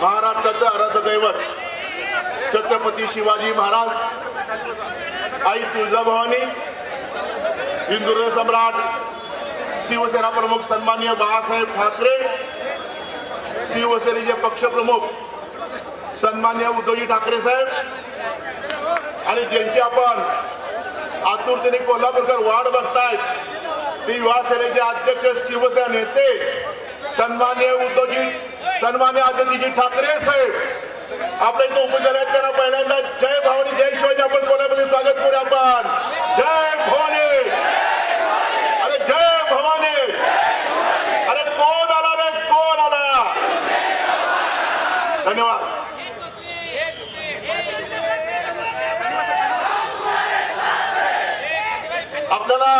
महाराष्ट्राचं आराध्य दैवत छत्रपती शिवाजी महाराज, आई तुळजाभवानी, हिंदुराष्ट्र सम्राट, शिवसेना प्रमुख सन्माननीय बाळासाहेब ठाकरे, शिवसेनेचे पक्षप्रमुख सन्माननीय उद्धवजी ठाकरे साहेब आणि ज्यांची आपण आतुरतेने कोल्हापूरकर वाट बघतायत ते युवा सेनेचे अध्यक्ष, शिवसेना नेते सन्माननीय आदित्यजी ठाकरे साहेब आपल्या इथं उपस्थित आहेत. त्यांना पहिल्यांदा जय भवानी, जय शिवाजी आपण कोल्हापूरमध्ये स्वागत करूया. आपण जय भवानी, अरे जय भवानी, अरे कोण आला रे, कोण आला. धन्यवाद. आपल्याला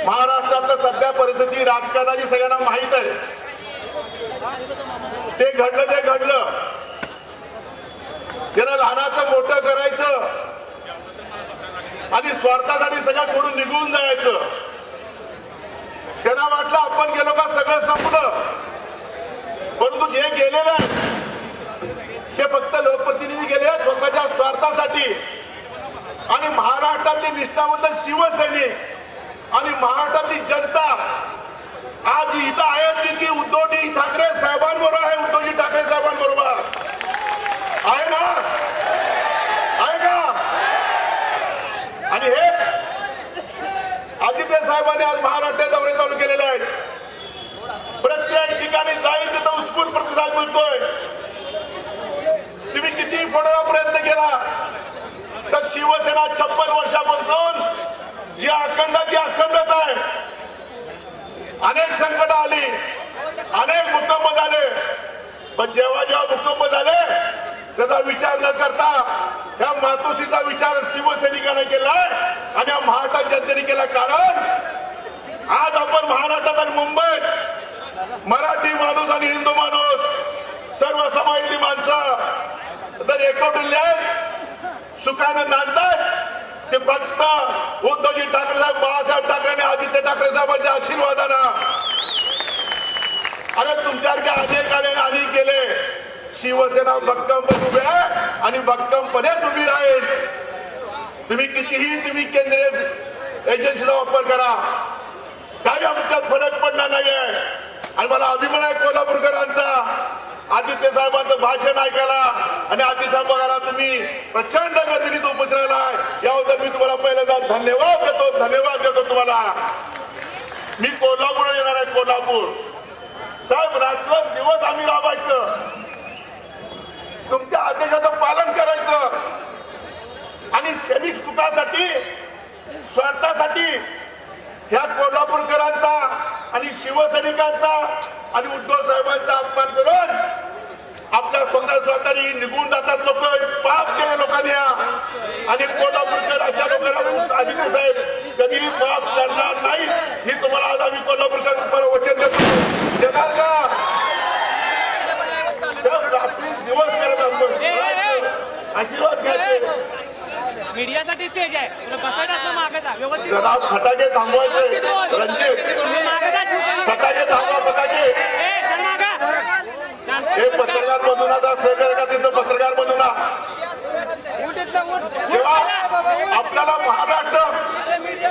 महाराष्ट्रातलं सध्या परिस्थिती राजकारणाची सगळ्यांना माहित आहे. ते घडलं त्यांना लहानाचं मोठं करायचं आणि स्वार्थासाठी सगळं सोडून निघून जायचं. त्यांना वाटलं आपण गेलो का सगळं संपलं, परंतु जे गेलेले आहेत ते फक्त लोकप्रतिनिधी गेले स्वतःच्या स्वार्थासाठी. आणि महाराष्ट्रातले निष्ठावंत शिवसैनिक आणि महाराष्ट्रातली जनता आज इथं आहेत की उद्धवजी ठाकरे साहेबांबरोबर आहे. उद्धवजी ठाकरे साहेबांबरोबर आहे ना, आहे का. आणि हे आदित्य साहेबांनी आज महाराष्ट्र दौरे चालू केलेले आहेत. प्रत्येक ठिकाणी जाईल तिथं उत्स्फूर्त प्रतिसाद मिळतोय. तुम्ही किती फोडायचा प्रयत्न केला तर शिवसेना 56 वर्षापासून जी अखंडता आहे, अनेक संकट आली, अनेक भूकंप झाले, पण जेव्हा भूकंप झाले त्याचा विचार न करता या मातोश्रीचा विचार शिवसैनिकांनी केलाय आणि या महाराष्ट्र जनतेने केला. कारण आज आपण महाराष्ट्रात आणि मुंबईत मराठी माणूस आणि हिंदू माणूस सर्व समाजातली माणसं जर एकवटले सुखानं नांदतात ते फक्त उद्धवजी ठाकरे साहेब, बाळासाहेब ठाकरे आणि आदित्य ठाकरे साहेबांच्या आशीर्वादानं. अरे तुमच्यासारख्या अनेक गेले. शिवसेना भक्कमपणे उभी आहे आणि भक्कमपणेच उभी राहील. तुम्ही कितीही केंद्रीय एजन्सीचा वापर करा, काही आमच्यात फरक पडणार नाहीये. आणि मला अभिमान आहे कोल्हापूरकरांचा आदित्य साहेबांचं भाषण ऐकायला आणि आदित्य साहेबांना तुम्ही प्रचंड गर्दीत उपस्थित राहिलाय. याबद्दल मी तुम्हाला पहिल्यांदा धन्यवाद देतो तुम्हाला. मी कोल्हापूर येणार आहे. कोल्हापूर साहेब रात्रंदिवस आम्ही राबायचं, तुमच्या आदेशाचं पालन करायचं आणि क्षणिक सुखासाठी, स्वार्थासाठी ह्या कोल्हापूरकरांचा आणि शिवसैनिकांचा आणि उद्धव साहेबांचा अपमान करून आपल्या स्वतःने निघून जातात लोक. पाप केले लोकांनी आणि कोल्हापूरकर अशा लोकांना आदित्य साहेब कधीही पाप करणार नाही ही तुम्हाला आज आम्ही कोल्हापूरकर वचन देतो. देणार का? रात्री दिवस करत असतो, आशीर्वाद घ्यायचे. मीडियासाठी स्टेज आहे, बसायला मागायचा व्यवस्थित. जरा फटाके थांबवायचे. रणजित फटाके थांबवा, फटाके. हे पत्रकार बंधूंना सहकार्य का तिथं पत्रकार बंधूंना. जेव्हा आपल्याला महाराष्ट्र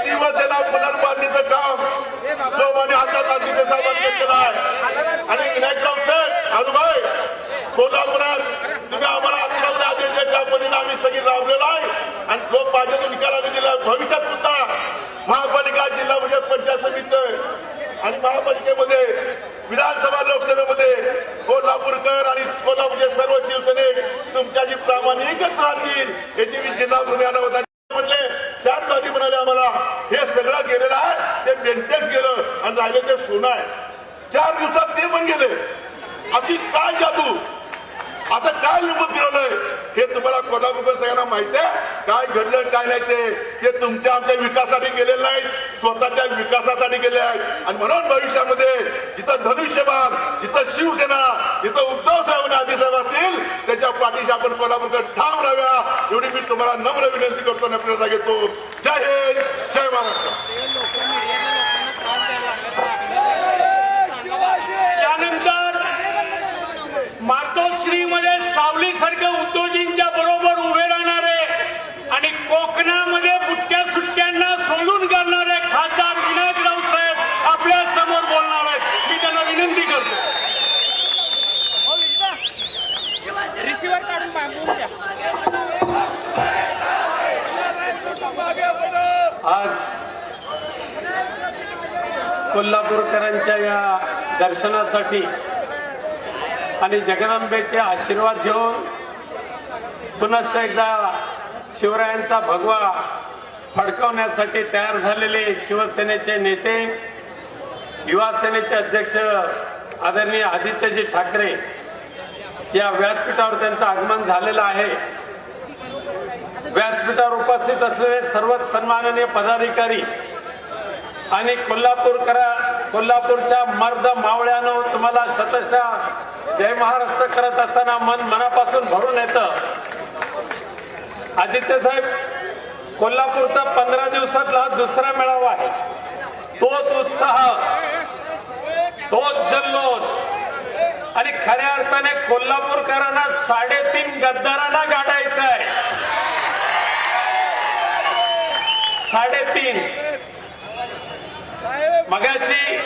शिवसेना पुनर्बांधणीचं काम जोमाने हातात आदित्य साहेबांनी घेतलेलं आहे आणि विनायकराव सर आजूबाई कोल्हापुरात तुम्ही आम्हाला आत्ता आदेश ज्या पद्धतीने आम्ही सगळी राबलेलो आहे आणि लोक पाहिजे तो निकाल आम्ही दिला. भविष्यात सुद्धा महापालिका, जिल्हा परिषद, पंचायत समिती आणि महापालिकेमध्ये, विधानसभा, लोकसभेमध्ये कोल्हापूरकर आणि कोल्हापूरचे सर्व शिवसैनिक तुमच्याशी प्रामाणिकच राहतील याची मी जिल्हा होता म्हटले. 4 तारखे म्हणाले आम्हाला हे सगळं गेलेलं आहे, ते बेंटेच गेलं आणि राहिले ते सोनं आहे. 4 दिवसात ते पण गेले. अशी काय जादू, असं काय लिंबू फिरवलंय हे तुम्हाला कोल्हापूरकर सगळ्यांना माहिती आहे. काय घडलं काय नाही ते तुमच्या आमच्या विकासासाठी गेलेले नाहीत, स्वतःच्या विकासासाठी गेले आहेत. आणि म्हणून भविष्यामध्ये जिथं धनुष्यबाण, जिथं शिवसेना, जिथं उद्धव साहेब आणि आदित्य साहेब असतील त्याच्या पाठीशी आपण कोल्हापूरकर ठाम राहाव्या एवढी मी तुम्हाला नम्र विनंती करतो आणि प्रेरणा घेतो. जय हिंद, जय महाराष्ट्र. त्यानंतर मातोश्रीमध्ये सावलीसारख्या उद्योजींच्या बरोबर उभे राहणारे आणि कोकणामध्ये बुटक्या सुटक्यांना सोडून करणारे खासदार विनायक राऊत साहेब आपल्या समोर बोलणार आहेत. मी त्यांना विनंती करतो. रिसिव्हर काढून बोलू द्या. आज कोल्हापूरकरांच्या या दर्शनासाठी आणि जगदंबेचे आशीर्वाद घेऊन पुनश्च एकदा शिवरायांचा भगवा फडकवण्यासाठी तयार झालेले शिवसेनेचे नेते, युवा सेनेचे अध्यक्ष आदरणीय आदित्यजी ठाकरे या व्यासपीठावर त्यांचं आगमन झालेलं आहे. व्यासपीठावर उपस्थित असलेले सर्व सन्माननीय पदाधिकारी आणि कोल्हापूरच्या मर्द मावळ्यानं तुम्हाला शतशः जय महाराष्ट्र करत असताना मन मनापासून भरून येतं. आदित्य साहेब, कोल्हापूरचा 15 दिवसातला हा दुसरा मेळावा आहे. तोच उत्साह, तोच जल्लोष आणि खऱ्या अर्थाने कोल्हापूरकरांना 3.5 गद्दारांना गाठायचं आहे. 3.5 मगाशी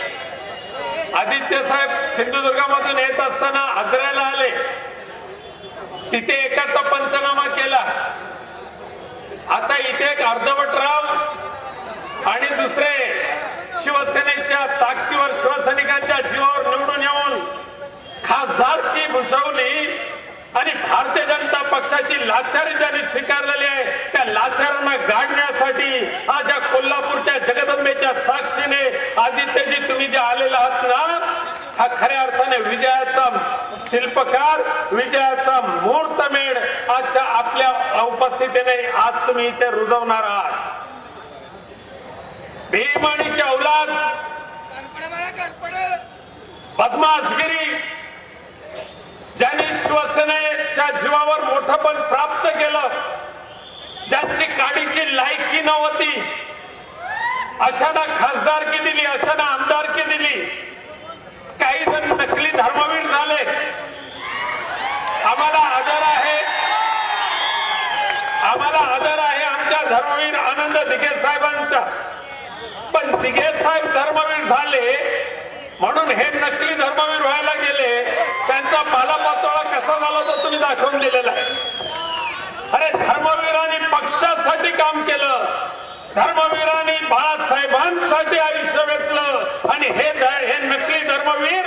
आदित्य साहेब सिंधुदुर्गामधून येत असताना आजऱ्याला आले. तिथे एकाचा पंचनामा केला. आता इथे एक अर्धवट राव आणि दुसरे शिवसेनेच्या ताकदीवर शिवसैनिकांच्या जीवावर निवडून येऊन खासदारकी भूषवली आणि भारतीय जनता पक्षाची लाचारी ज्यांनी स्वीकारलेली आहे त्या लाचारांना गाडण्यासाठी आज या कोल्हापूरच्या जगदंबेच्या साक्षीने आदित्यजी तुम्ही जे आलेला आहात ना, हा खऱ्या अर्थाने विजयाचा शिल्पकार, विजयाचा मुहूर्तमेढ आजच्या आपल्या उपस्थितीने आज तुम्ही इथे रुजवणार आहात. बेईमानीची औलाद, बदमाशगिरी ज्यांनी शिवसेनेच्या जीवावर मोठंपण प्राप्त केलं, ज्यांची काडीची लायकी नव्हती, अशांना खासदारकी दिली, अशांना आमदारकी दिली. काही जण नकली धर्मवीर झाले. आम्हाला आदर आहे आमच्या धर्मवीर आनंद दिघे साहेबांचा. पण दिघे साहेब धर्मवीर झाले म्हणून हे नकली धर्मवीर व्हायला गेले. त्यांचा पालापाचोळा कसा झाला तो तुम्ही दाखवून दिलेला आहे. अरे धर्मवीरांनी पक्षासाठी काम केलं, धर्मवीरांनी बाळासाहेबांसाठी आयुष्य वेचलं आणि हे नकली धर्मवीर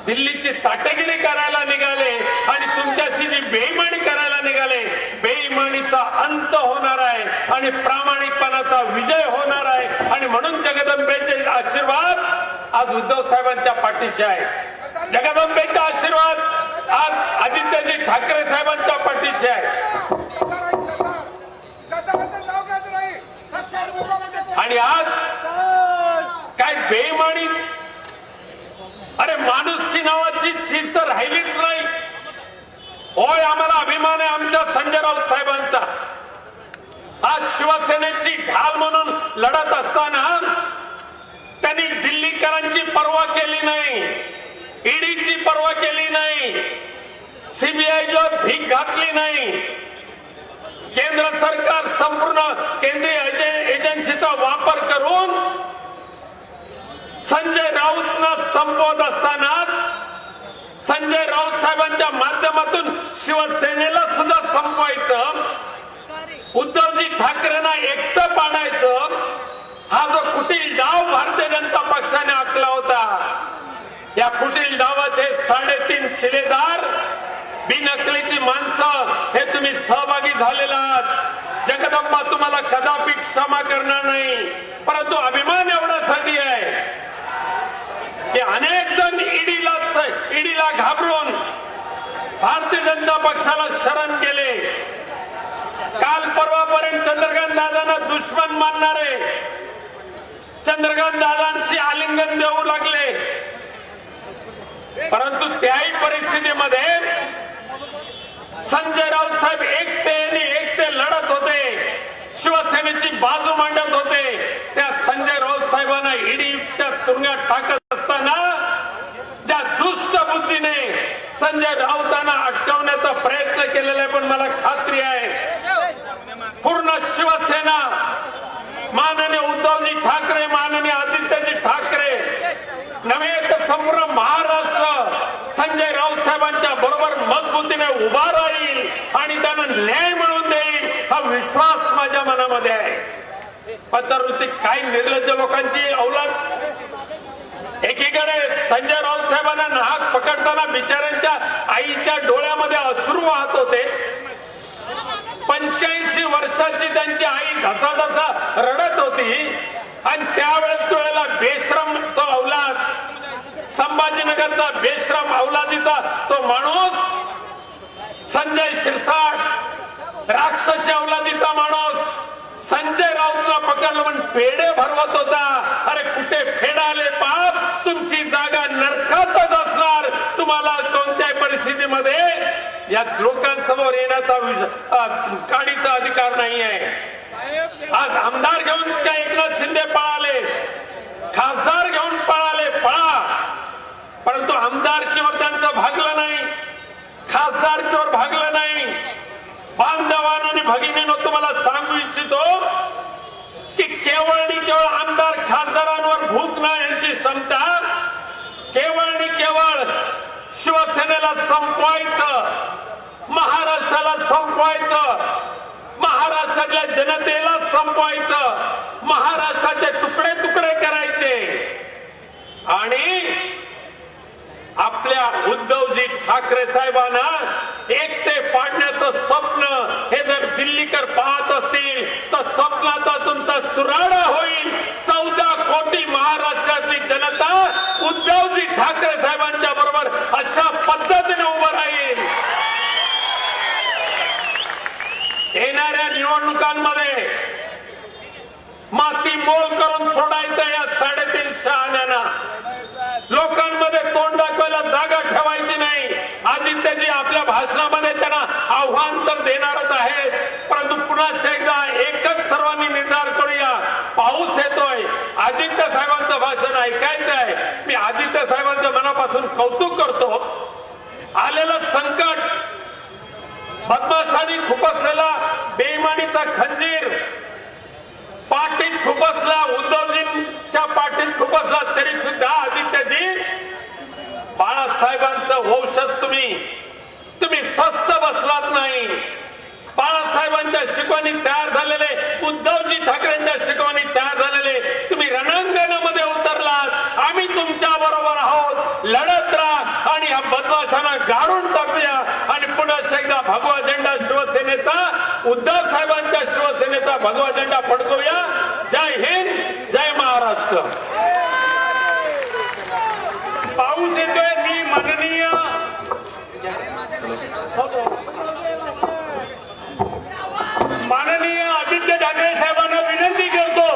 दिल्लीची चाटेगिरी करायला निघाले आणि तुमच्याशी जी बेईमानी करायला निघाले. बेईमानीचा अंत होणार आहे आणि प्रामाणिकपणाचा विजय होणार आहे. आणि म्हणून जगदंबेचे आशीर्वाद आज उद्धव साहेबांच्या पाठीशी आहे. जगदंबेचा आशीर्वाद आज आदित्यजी ठाकरे साहेबांच्या पाठीशी आहे. आणि आज काय बेईमानी, अरे माणुसकी नावाची चीज तर राहिलीच नाही. होय, आम्हाला अभिमान आहे आमच्या संजय राऊत साहेबांचा. आज शिवसेनेची ढाल म्हणून लढत असताना त्यांनी दिल्लीकरांची पर्वा केली नाही, ईडीची पर्वा केली नाही, सीबीआयला भीक घातली नाही. केंद्र सरकार संपूर्ण केंद्रीय एजन्सीचा वापर करून संजय राऊतना संपवत असताना संजय राऊत साहेबांच्या माध्यमातून शिवसेनेला सुद्धा संपवायचं, उद्धवजी ठाकरेंना एकटं पाडायचं, हा जो कुटील डाव भारतीय जनता पक्षाने आखला होता, या कुटील डावाचे 3.5 शिलेदार, बिनकलीची माणसं हे तुम्ही सहभागी झालेला आहात. जगदंबा तुम्हाला कदापि क्षमा करणार नाही. परंतु अभिमान एवढ्यासाठी आहे की अनेक जण ईडीला घाबरून भारतीय जनता पक्षाला शरण गेले. काल परवापर्यंत चंद्रकांत दादांना दुश्मन मानणारे चंद्रकांत दादांशी आलिंगन देऊ लागले. परंतु त्याही परिस्थितीमध्ये संजय राऊत साहेब एकटे लढत होते, शिवसेनेची बाजू मांडत होते. त्या संजय राऊत साहेबांना ईडीच्या तुरुंगात टाकत असताना ज्या दुष्ट बुद्धीने संजय राऊतांना अटकावण्याचा प्रयत्न केलेला आहे, पण मला खात्री आहे पूर्ण शिवसेना माननीय उद्धवजी ठाकरे, माननीय आदित्यजी ठाकरे नव्हे तर संपूर्ण महाराष्ट्र संजय राऊत साहेबांच्या बरोबर मजबूतीने उभा राहील आणि त्यांना न्याय मिळवून देईल हा विश्वास माझ्या मनामध्ये आहे. पत्रवृत्ती काही निर्लज्ज लोकांची अवलाद. एकीकडे संजय राऊत साहेबांना नाहक पकडताना बिचाऱ्यांच्या आईच्या डोळ्यामध्ये अश्रू वाहत होते. 85 वर्षाची त्यांची आई ढसाढसा रडत होती आणि त्यावेळेला बेश्रम तो अवलाद, संभाजीनगरचा बेश्रम अवलादीचा तो माणूस संजय शिरसाट, राक्षसी अवलादीचा माणूस संजय राऊतला पकडलं पण पेढे भरवत होता. अरे कुठे फेडाले पाप, तुमची जागा नरकातच असणार. तुम्हाला कोणत्याही परिस्थितीमध्ये या लोकांसमोर येण्याचा काडीचा अधिकार नाही आहे. आज आमदार घेऊन काय एकनाथ शिंदे पळाले, खासदार घेऊन पळाले, पळा, परंतु आमदारकीवर त्यांचं भागलं नाही, खासदारकीवर भागलं नाही. बांधवान आणि भगिनीनो तुम्हाला सांगू इच्छितो की केवळ आणि केवळ आमदार खासदारांवर भूकणं यांची क्षमता केवळ आणि केवळ शिवसेनेला संपवायचं, महाराष्ट्राला संपवायचं, महाराष्ट्रातल्या जनतेला संपवायचं, महाराष्ट्राचे तुकडे तुकडे करायचे आणि आपल्या उद्धवजी ठाकरे साहेबांना एकटे पाडण्याचं स्वप्न हे जर दिल्लीकर पाहत असतील तर स्वप्नाचा तुमचा चुराडा होईल. 14 कोटी महाराष्ट्रातली जनता उद्धवजी ठाकरे साहेबांच्या बरोबर अशा पद्धतीने उभं राहील. येणाऱ्या निवडणुकांमध्ये माती मोल करून सोडायचं या 3.5 शहाण्यांना. लोकांमध्ये तोंड दाखवायला जागा ठेवायची नाही. आदित्यजी आपल्या भाषणामध्ये त्यांना आव्हान तर देणारच आहे, परंतु पुन्हा एकदा एकच सर्वांनी निर्धार करूया. पाऊस येतोय, आदित्य साहेबांचं भाषण ऐकायचं आहे. मी आदित्य साहेबांचं मनापासून कौतुक करतो. आलेलं संकट, बदमाशांनी खुपसलेला बेईमानीचा खंजीर पाठीत खुपसला, उद्धवजींच्या पाठीत खुपसला, तरी सुद्धा आदित्यजी बाळासाहेबांचं वंशज तुम्ही स्वस्त बसलात नाही. बाळासाहेबांच्या शिकवणी तयार झालेले, उद्धवजी ठाकरेंच्या शिकवणी तयार झालेले तुम्ही रणांगणामध्ये उतरलात. आम्ही तुमच्या बरोबर आहोत, लढत राहा आणि या बदमाशांना गाडून टाकूया आणि पुन्हा एकदा भगवा झेंडा शिवसेनेचा, उद्धव साहेबांच्या शिवसेनेचा भगवा झेंडा फडकवूया. जय हिंद, जय महाराष्ट्र. पाऊस येतोय. मी माननीय आदित्य ठाकरे साहेबांना विनंती करतो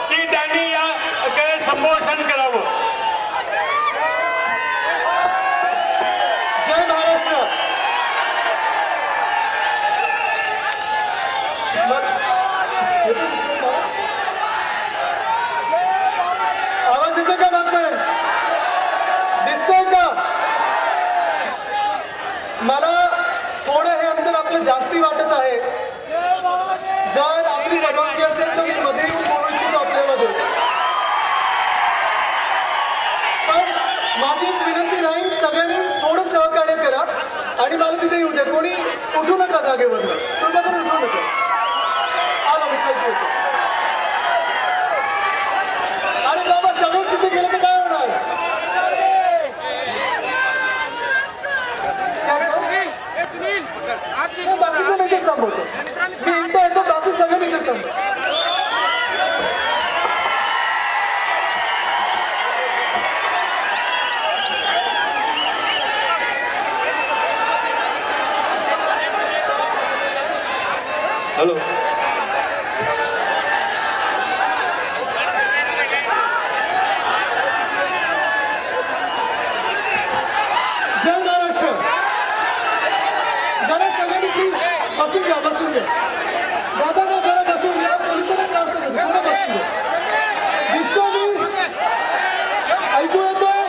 की त्यांनी याकडे संभाषण करावं. जय महाराष्ट्र. आवाज येतो का मागकडे? दिसतोय का? मला थोडं हे अंतर आपलं जास्ती वाटत आहे. जर आपली परवानगी असेल तर मी मध्ये येऊन बोलू इच्छितो आपल्यामध्ये. पण माझी एक विनंती राहील, सगळ्यांनी थोडं सहकार्य करा आणि मला तिथे येऊ द्या. कोणी उठू नका जागेवर, कृपा करून उठू नका. आलो मी. अरे बाबा, सगळं तिथे गेलं तर काय होणार? बाकीचं नाही तेच थांबवतो मी. एकटा येतो, बाकी सगळं नाही तेच थांबतो. हॅलो. जय महाराष्ट्र. जरा सगळ्यांनी प्लीज बसून घ्या, बसून घ्या. दादा जरा बसून घ्या. पोलिसांना त्रास नका देऊ. जरा बसून घ्या. दिसतो मी? ऐकू येतोय?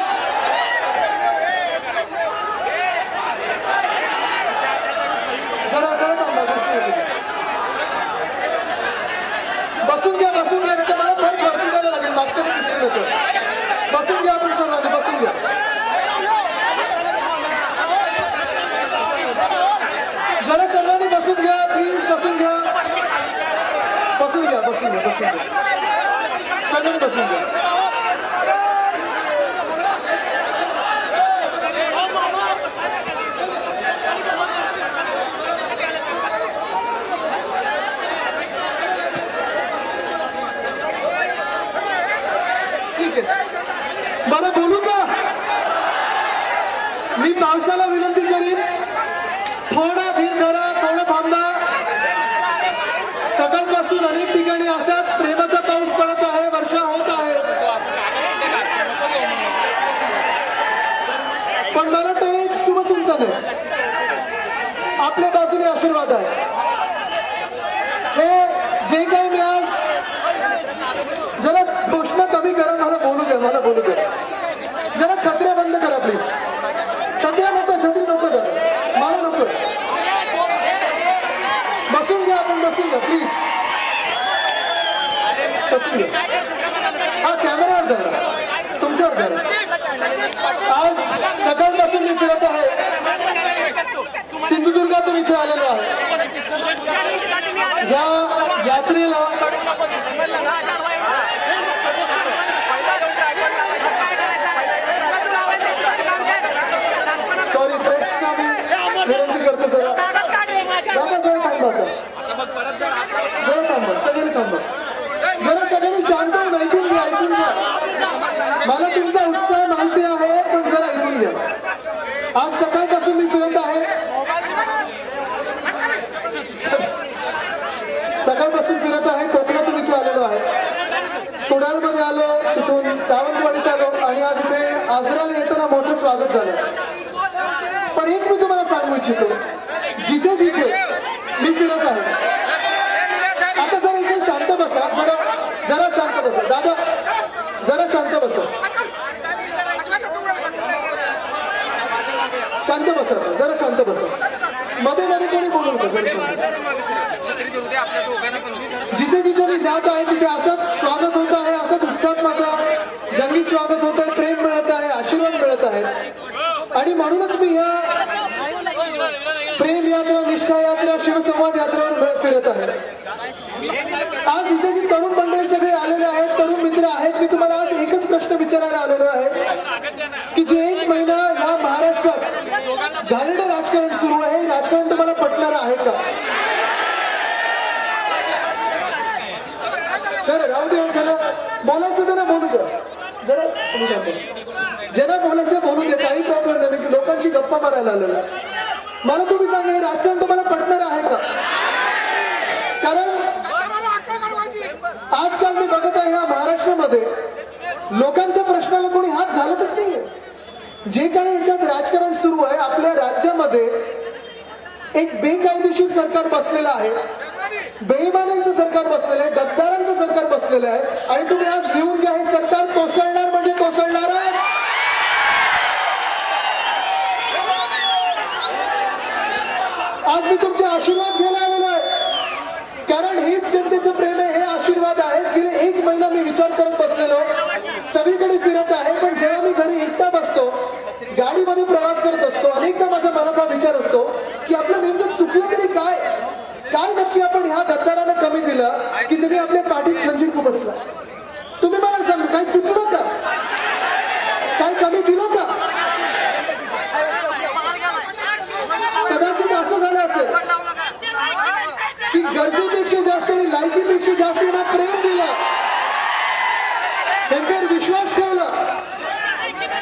बसून घ्या. ठीक आहे, बरं बोलू का? मी पावसाला विनंती करीन, थोडा धीर धरा, थोडं थांबा. सकाळपासून अनेक ठिकाणी असाच प्रेमाचा पाऊस पडत आहे, वर्षा होत आहे, पण मला वाटतं एक शुभचिंतन आहे, आपल्या बाजूने आशीर्वाद आहे. हे जे काही मी आज जरा घोषणा कमी करा, मला बोलू द्या, मला बोलू द्या. जरा छत्र्या बंद करा प्लीज. छत्री नको द्या, मला नको. बसून घ्या, आपण बसून घ्या प्लीज. बसून घ्या. हा कॅमेरावर धरा, तुमच्यावर धरा. आज सकाळपासून मी फिरत आहे, सिंधुदुर्गातून इथे आलेलो आहे. या यात्रेला सॉरी प्रेसना मी विनंती करतो, जरा थांबा, सगळ्यांनी थांबा, जरा सगळ्यांनी शांत होऊन ऐकून घ्या, ऐकून घ्या. मला तुमचा उत्साह माहिती आहे, पण जरा ऐकून घ्या. आज सकाळपासून मी फिरत आहे, कोकणातून इथे आलेलो आहे. कुडाळमध्ये आलो, तिथून सावंतवाडीत आलो आणि आज इथे आजऱ्याला येताना मोठं स्वागत झालं. पण एक मी तुम्हाला सांगू इच्छितो, जिथे जिथे मी फिरत आहे, आता जरा इथे शांत बसा, जरा शांत बसा. दादा जरा शांत बसा, शांत बसा, जरा शांत बसा. मध्ये मध्ये कोणी बोलू नका. जिथे जिथे मी जात आहे तिथे असंच स्वागत होत आहे, असंच उत्साहात माझा जंगी स्वागत होत आहे, प्रेम मिळत आहे, आशीर्वाद मिळत आहे. आणि म्हणूनच मी या प्रेम यात्रा, निष्ठा यात्रा, शिवसंवाद यात्रेवर फिरत आहे. आज इथे जी तरुण मंडळी सगळे आलेले आहेत, तरुण मित्र आहेत, मी तुम्हाला आज एकच प्रश्न विचारायला आलेलो आहे की जे 1 महिना या महाराष्ट्रात घाणेरडं राजकारण सुरू आहे, हे राजकारण तुम्हाला पटणारं आहे का? जरा राहू द्या, ज्यांना बोलायचं त्यांना बोलू द्या, जरा ज्यांना बोलायचं बोलू द्या, काही प्रॉब्लेम नाही. लोकांची गप्पा मारायला आलेला. मला तुम्ही सांगा, हे राजकारण तुम्हाला पटणार आहे का? कारण आजकाल मी बघत आहे, या महाराष्ट्रामध्ये लोकांच्या प्रश्नाला कोणी हात घालतच नाहीये. जे काही याच्यात राजकारण सुरू आहे, आपल्या राज्यामध्ये एक बेकायदेशीर सरकार बसलेलं आहे, बेईमानांचं सरकार बसलेलं आहे, गद्दारांचं सरकार बसलेलं आहे. आणि तुम्ही आज लिहून घ्या, हे सरकार कोसळणार म्हणजे कोसळणार आहे. आज मी तुमचे आशीर्वाद घ्यायला आलेलो आहे, कारण हेच जनतेचं प्रेम आहे, हे आशीर्वाद आहेत. गेले 1 महिना मी विचार करत बसलेलो, सगळीकडे फिरत आहे, पण जेव्हा मी घरी एकटा बसतो, गाडीमध्ये प्रवास करत असतो, अनेकदा माझ्या मनात हा विचार असतो की आपलं नेमकं चुकलं तरी काय नक्की आपण ह्या गद्दाराला कमी दिलं की तरी आपल्या पाठीत खंजीर खुपसला. तुम्ही मला सांगा, काय चुकलं का? काय कमी दिलं का? कदाचित असं झालं असेल की गरजेपेक्षा जास्त आणि लायकीपेक्षा जास्त यांना प्रेम दिलं, त्यांच्यावर विश्वास ठेवला,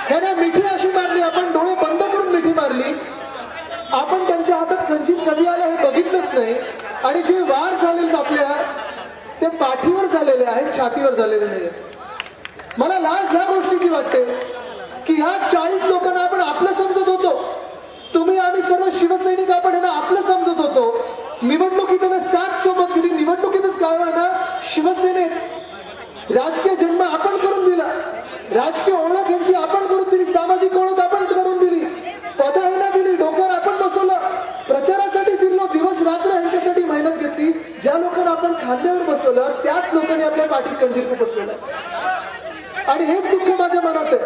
त्यांना मिठी अशी मारली, आपण डोळे बंद करून मिठी मारली, आपण त्यांच्या हातात खंजीर कधी आला हे बघितलंच नाही. आणि जे वार झालेले आपल्या ते पाठीवर झालेले आहेत, छातीवर झालेले नाहीत. मला लाज ह्या गोष्टीची वाटते की ह्या 40 लोकांना आपण आपलं समजत होतो. तुम्ही आम्ही सर्व शिवसैनिक आपण यांना आपलं समजत होतो. निवडणुकीत त्यांना साथ सोबत दिली, निवडणुकीतच काय ना शिवसेनेत राजकीय जन्म आपण करून दिला, राजकीय ओळख यांची आपण करून दिली, सामाजिक ओळख आपण करून दिली, पदं दिली, डोक्यावर आपण बसवलं, प्रचारासाठी फिरलो, दिवस रात्र यांच्यासाठी मेहनत घेतली. ज्या लोकांना आपण खांद्यावर बसवलं त्याच लोकांनी आपल्या पाठीत खंजीर बसवलं. आणि हेच दुःख माझ्या मनात आहे.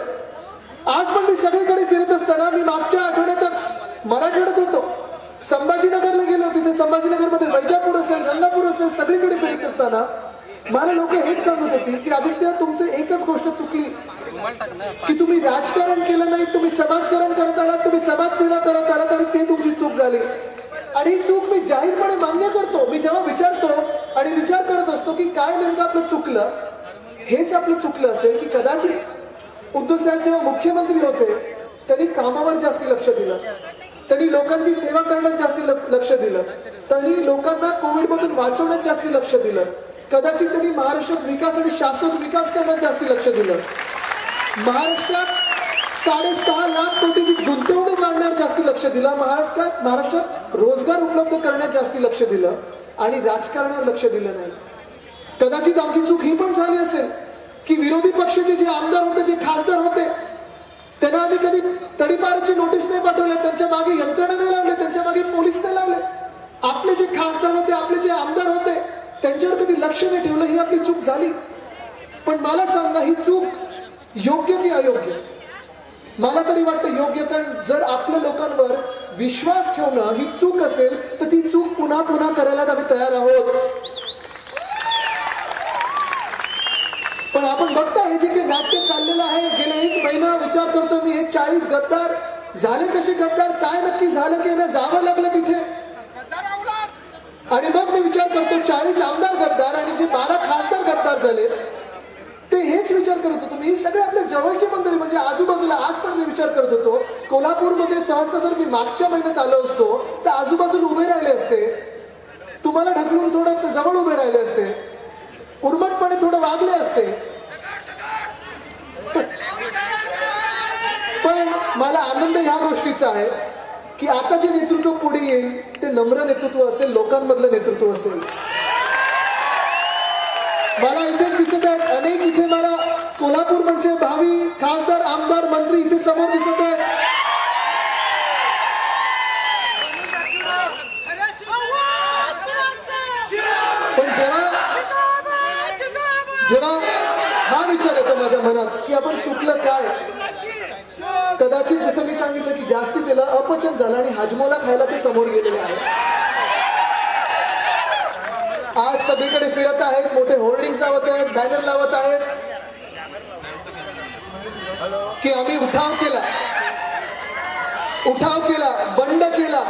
आज पण मी सगळीकडे फिरत असताना, मी मागच्या आठवड्यातच मराठवाड्यात होतो, संभाजीनगरला गेलो, तिथे संभाजीनगरमध्ये वैजापूर असेल, गंगापूर असेल, सगळीकडे फिरत असताना मला लोक हेच सांगत होती की आदित्य तुमचं एकच गोष्ट चुकली की तुम्ही राजकारण केलं नाही, तुम्ही समाजकारण करत आलात, तुम्ही समाजसेवा करत आलात आणि ते तुमची चूक झाली. आणि ही चूक मी जाहीरपणे मान्य करतो. मी जेव्हा विचारतो आणि विचार करत असतो की काय नेमकं आपलं चुकलं, हेच आपलं चुकलं असेल की कदाचित उद्धव साहेब जेव्हा मुख्यमंत्री होते त्यांनी कामावर जास्ती लक्ष दिलं, त्यांनी लोकांची सेवा करण्यात जास्ती लक्ष दिलं, त्यांनी लोकांना कोविडमधून वाचवण्यात जास्ती लक्ष दिलं, कदाचित त्यांनी महाराष्ट्रात विकास आणि शाश्वत विकास करण्यात जास्ती लक्ष दिलं, महाराष्ट्रात 6.5 लाख कोटीची गुंतवणूक आणण्यावर जास्ती लक्ष दिलं, महाराष्ट्रात रोजगार उपलब्ध करण्यात जास्ती लक्ष दिलं आणि राजकारणावर लक्ष दिलं नाही. कदाचित आमची चूक ही पण झाली असेल की विरोधी पक्षाचे जे आमदार होते, जे खासदार होते, त्यांना आम्ही कधी तडीपाराची नोटीस नाही पाठवल्या, त्यांच्या मागे यंत्रणा नाही लावले, त्यांच्या मागे पोलीस नाही लावले. आपले जे खासदार होते, आपले जे आमदार होते, त्यांच्यावर कधी लक्ष नाही ठेवलं, ही आपली चूक झाली. पण मला सांगा, ही चूक योग्य की अयोग्य? मला तरी वाटतं योग्य, कारण जर आपल्या लोकांवर विश्वास ठेवणं ही चूक असेल तर ती चूक पुन्हा पुन्हा करायला आम्ही तयार आहोत. पण आपण बघता हे जे काही नाट्य चाललेलं आहे, गेल्या 1 महिना विचार करतो मी, हे 40 गद्दार झाले कसे गद्दार, काय नक्की झालं की यांना जावं लागलं तिथे. आणि मग मी विचार करतो 40 आमदार गद्दार आणि जे 12 खासदार गद्दार झाले, ते हेच विचार करत होतो मी. सगळे आपल्या जवळची मंडळी म्हणजे आजूबाजूला, आज पण मी विचार करत होतो कोल्हापूरमध्ये सहसा जर मी मागच्या महिन्यात आलो असतो तर आजूबाजूला उभे राहिले असते, तुम्हाला ढकलून थोडं जवळ उभे राहिले असते, उर्मटपणे थोडं वागले असते. पण मला आनंद ह्या गोष्टीचा आहे की आता जे नेतृत्व पुढे येईल ते नम्र नेतृत्व असेल, लोकांमधलं नेतृत्व असेल. मला इथेच दिसत आहेत अनेक, इथे मला कोल्हापूर म्हणजे भावी खासदार, आमदार, मंत्री इथे समोर दिसत आहेत. पण जेव्हा हा विचार येतो माझ्या मनात की आपण चुकलं काय, कदाचित जसं मी सांगितलं की जास्ती त्याला अपचन झालं आणि हाजमोला खायला ते समोर गेलेले आहेत. आज सगळीकडे फिरत आहेत, मोठे होर्डिंग्स लावत आहेत, बॅनर लावत आहेत की आम्ही उठाव केला, बंड केला,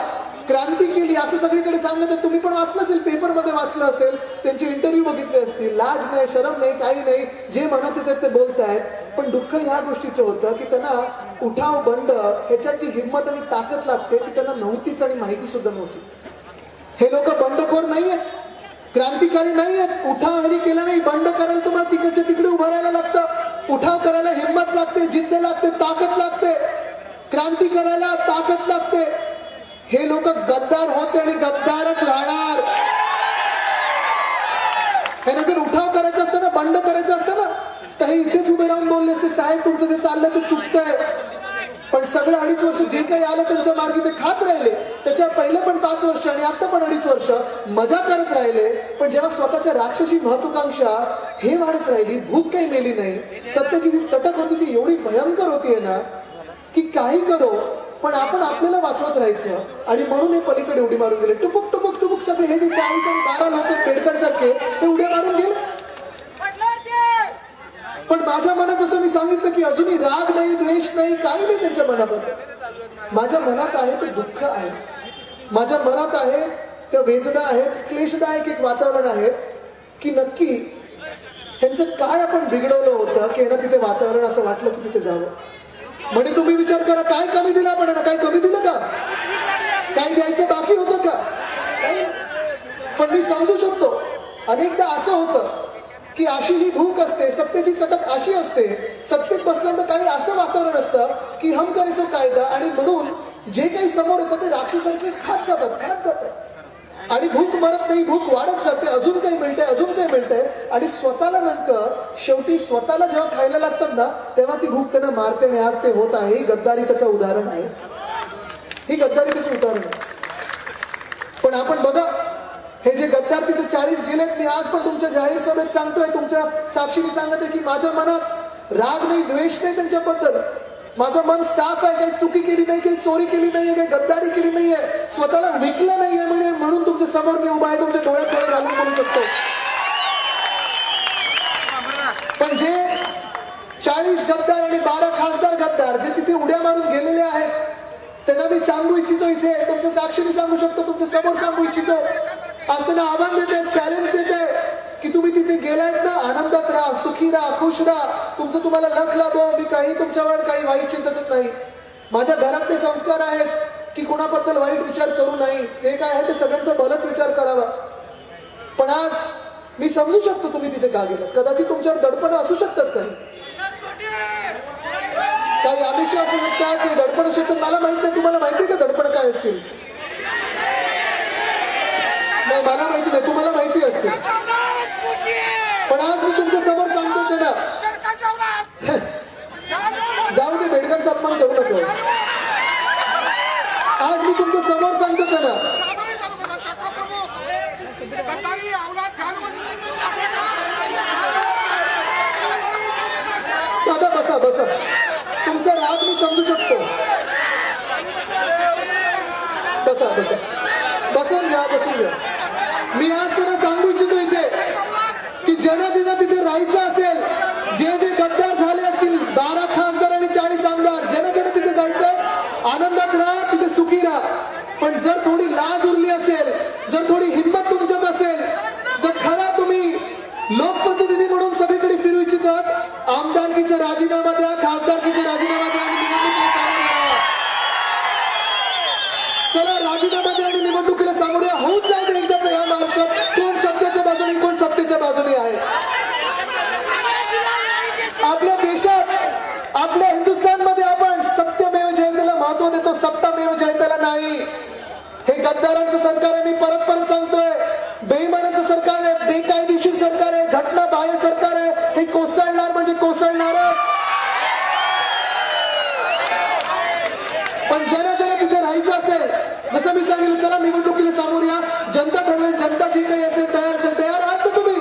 क्रांती केली, असं सगळीकडे सांगत आहेत. तुम्ही पण वाचलं असेल, पेपरमध्ये वाचलं असेल, त्यांचे इंटरव्ह्यू बघितले असतील. लाज नाही, शरम नाही, काही नाही, जे मनात येतात ते बोलतायत. पण दुःख ह्या गोष्टीचं होतं की त्यांना उठाव बंड ह्याच्यात जी हिंमत आणि ताकद लागते ती त्यांना नव्हतीच आणि माहिती सुद्धा नव्हती. हे लोक बंडखोर नाही आहेत, क्रांतिकारी नाही आहेत. उठाव हरी केला नाही, बंड करायला तुम्हाला तिकडच्या तिकडे उभं राहायला लागतं. उठाव करायला हिंमत लागते, जिद्द लागते, ताकद लागते. क्रांती करायला ताकद लागते. हे लोक गद्दार होते आणि गद्दारच राहणार. त्यांना जर उठाव करायचा असतं ना, बंड करायचं असतं ना, तर हे इथेच उभे राहून बोलले असते, साहेब तुमचं जे चाललंय ते चुकतंय. पण सगळं 2.5 वर्ष जे काही आलं त्यांच्या मार्गी ते खात राहिले. त्याच्या पहिले पण 5 वर्ष आणि आता पण 2.5 वर्ष मजा करत राहिले. पण जेव्हा स्वतःच्या राक्षसी महत्वाकांक्षा हे वाढत राहिली, भूक काही मेली नाही, सत्तेची जी चटक होती ती एवढी भयंकर होतीये ना की काही करो पण आपण आपल्याला वाचवत राहायचं. आणि म्हणून हे पलीकडे उडी मारून गेले. टुपुक टुपुक टुपुक सगळे हे जे 40 आणि 12 लोक पेडकांसारखे हे उड्या मारून गेले. पण माझ्या मनात जसं मी सांगितलं की अजूनही राग नाही, द्वेष नाही, काही नाही त्यांच्या मनामध्ये. माझ्या मनात आहे ते दुःख आहे, माझ्या मनात आहे त्या वेदना आहेत, क्लेशदायक एक वातावरण आहे की नक्की ह्यांचं काय आपण बिघडवलं होतं की यांना तिथे वातावरण असं वाटलं की तिथे जावं. म्हणजे तुम्ही विचार करा, काय कमी दिलं आपण, काय कमी दिलं का, काय द्यायचं बाकी होतं का? पण मी समजू शकतो अनेकदा असं होतं की अशी ही भूक असते, सत्तेची चटक अशी असते, सत्तेत बसल्यानंतर काही असं वातावरण असतं की हम करे सो कायदा. आणि म्हणून जे काही समोर येतं ते राक्षसांचेच खात जातात. आणि भूक मरत नाही, भूक वाढत जाते, अजून काही मिळतंय, अजून काही मिळतंय. आणि स्वतःला नंतर शेवटी स्वतःला जेव्हा खायला लागतात ना तेव्हा ती भूक त्यांना मारते. आणि आज ते होत आहे. ही गद्दारी त्याचं उदाहरण आहे, ही गद्दारी त्याचं उदाहरण आहे. पण आपण बघा, हे जे गद्दार तिथे 40 गेलेत, मी आज पण तुमच्या जाहीर सभेत सांगतोय, तुमच्या साक्षीने सांगत आहे की माझ्या मनात राग नाही, द्वेष नाही त्यांच्याबद्दल. माझं मन साफ आहे, काही चुकी केली नाही, काही चोरी केली नाहीये, काही गद्दारी केली नाहीये, स्वतःला विकलं नाहीये. म्हणून तुमच्या समोर मी उभा आहे, तुमच्या डोळ्यात डोळे घालून बोलू शकतो. पण जे 40 गद्दार आणि 12 खासदार गद्दार जे तिथे उड्या मारून गेलेले आहेत, त्यांना मी सांगू इच्छितो, इथे तुमच्या साक्षीने सांगू शकतो, तुमच्या समोर सांगू इच्छितो, आज त्यांना आव्हान देते, चॅलेंज देते की तुम्ही तिथे गेलायत ना, आनंदात राहा, सुखी राहा, खुश राहा, तुमचं तुम्हाला लख लाभो, मी काही तुमच्यावर काही वाईट चिंतत नाही. माझ्या घरात ते संस्कार आहेत की कुणाबद्दल वाईट विचार करू नाही, जे काय आहे ते सगळ्यांचा भलंच विचार करावा. पण आज मी समजू शकतो तुम्ही तिथे का गेलात. कदाचित तुमच्यावर दडपण असू शकतात, काही आमिष असू शकतात, काही दडपण असू शकतात. मला माहित नाही, तुम्हाला माहिती का दडपण काय असतील? नाही, मला माहिती नाही, तुम्हाला माहिती असते. पण आज मी तुमच्या समोर सांगतो ना, जाऊ दे, बेडकांचा अपमान करू नका. आज मी तुमच्या समोर सांगतो ना, दादा बसा बसा, तुमचा राग मी समजू शकतो. बसा बसा, बसून घ्या, बसून घ्या. मी आज त्यांना सांगू इच्छितो इथे की ज्यांना जिथं तिथे राहायचं असेल, जे जे गद्दार झाले असतील, 12 खासदार आणि 40 आमदार, ज्यांना ज्यांना तिथे जायचं, आनंदात राहा, तिथे सुखी राहा. पण जर थोडी लाज उरली असेल, जर थोडी हिंमत तुमच्यात असेल, जर खरा तुम्ही लोकप्रतिनिधी म्हणून सगळीकडे फिरू इच्छितात, आमदारकीचा राजीनामा द्या, खासदारकीचा राजीनामा द्या आणि निवडणुकीला सामोरे या. चला, राजीनामा द्या आणि निवडणुकीला सामोरे या. होऊन जाऊ दे एकदाच या महाराष्ट्रात कोण सत्तेच्या बाजूने, कोण सत्तेच्या बाजूने आहे. आपल्या देशात, आपल्या हिंदुस्थानमध्ये आपण सत्यमेव जयतेला महत्व देतो, सत्तामेव जयतेला नाही. हे गद्दारांचं सरकार आहे, मी परत परत सांगतोय. बेईमानाचं सरकार आहे, बेकायदेशीर सरकार आहे, घटना बाह्य सरकार आहे. हे कोसळणार म्हणजे कोसळणारच. पण ज्यांना ज्यांना तिथे राहायचं असेल, जसं मी सांगितलं, चला निवडणुकीला सामोरे या. जनता ठरवेल, जनता जी काही असेल तयार आहात ना तुम्ही.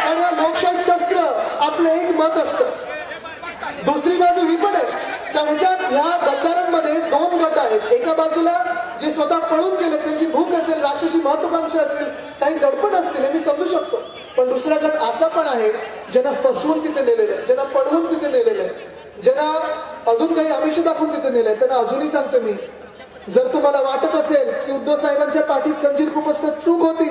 आणि या लोकशाही शस्त्र आपलं एक मत असतं. दुसरी बाजू ही पण आहे, कारण ह्या गद्दारांमध्ये 2 गट आहेत. एका बाजूला जे स्वतः पळून गेले, त्यांची भूक असेल, राक्षसी महत्वाकांक्षा असेल, काही दडपण असतील, हे मी समजू शकतो. पण दुसरा गट असा पण आहे ज्यांना फसवून तिथे नेलेलं आहे, ज्यांना पळवून तिथे नेलेलं आहे, ज्यांना अजून काही आमिष दाखवून तिथे नेलंय. त्यांना अजूनही सांगतो मी, जर तुम्हाला वाटत असेल की उद्धव साहेबांच्या पाठीत खंजीर खुपसण्यात चूक होती,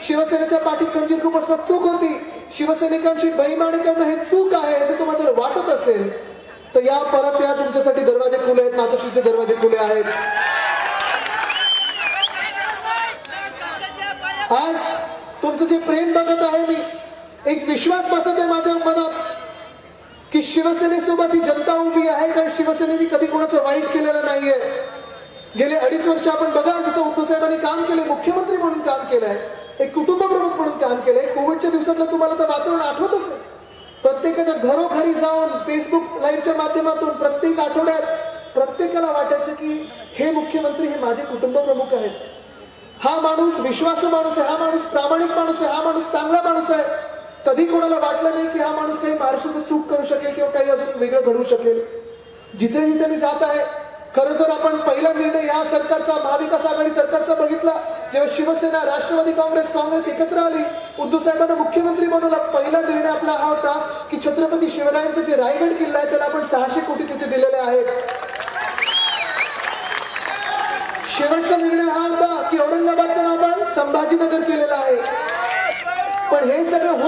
शिवसेनेच्या पाठीत खंजीर खुपसण्यात चूक होती, शिवसैनिकांची बेईमानी करणं हे चूक आहे, हे जर तुम्हाला वाटत असेल तर या परत या, तुमच्यासाठी दरवाजे खुले आहेत, मातोश्रीचे दरवाजे खुले आहेत. आज तुमचं जे प्रेम बघत आहे मी, एक विश्वास बसत आहे माझ्या मनात की शिवसेनेसोबत ही जनता उभी आहे, कारण शिवसेनेने कधी कोणाचं वाईट केलेलं नाहीये. गेले 2.5 वर्ष आपण बघा, जसं उद्धव साहेबांनी काम केले, मुख्यमंत्री म्हणून काम केलंय, एक कुटुंब प्रमुख म्हणून काम केलंय. कोविडच्या दिवसातलं तुम्हाला तर वातावरण आठवत असेल. प्रत्येकाच्या घरोघरी जाऊन फेसबुक लाईव्हच्या माध्यमातून प्रत्येक आठवड्यात प्रत्येकाला वाटायचं की हे मुख्यमंत्री हे माझे कुटुंब प्रमुख आहेत. हा माणूस विश्वासू माणूस आहे, हा माणूस प्रामाणिक माणूस आहे, हा माणूस चांगला माणूस आहे. कधी कोणाला वाटलं नाही की हा माणूस काही महाराष्ट्राचं चूक करू शकेल किंवा काही अजून वेगळं घडवू शकेल. जिथे जिथे मी जात आहे, खरं जर आपण पहिला निर्णय या सरकारचा, महाविकास आघाडी सरकारचा बघितला, जेव्हा शिवसेना, राष्ट्रवादी काँग्रेस एकत्र आली, उद्धव साहेबांना मुख्यमंत्री बनवला, पहिला निर्णय आपला हा होता की छत्रपती शिवरायांचं जे रायगड किल्ला आहे त्याला आपण 600 कोटी तिथे दिलेले आहेत. शेवटचा निर्णय हा होता की औरंगाबादचं नाव आपण संभाजीनगर केलेलं आहे. पण हे सगळं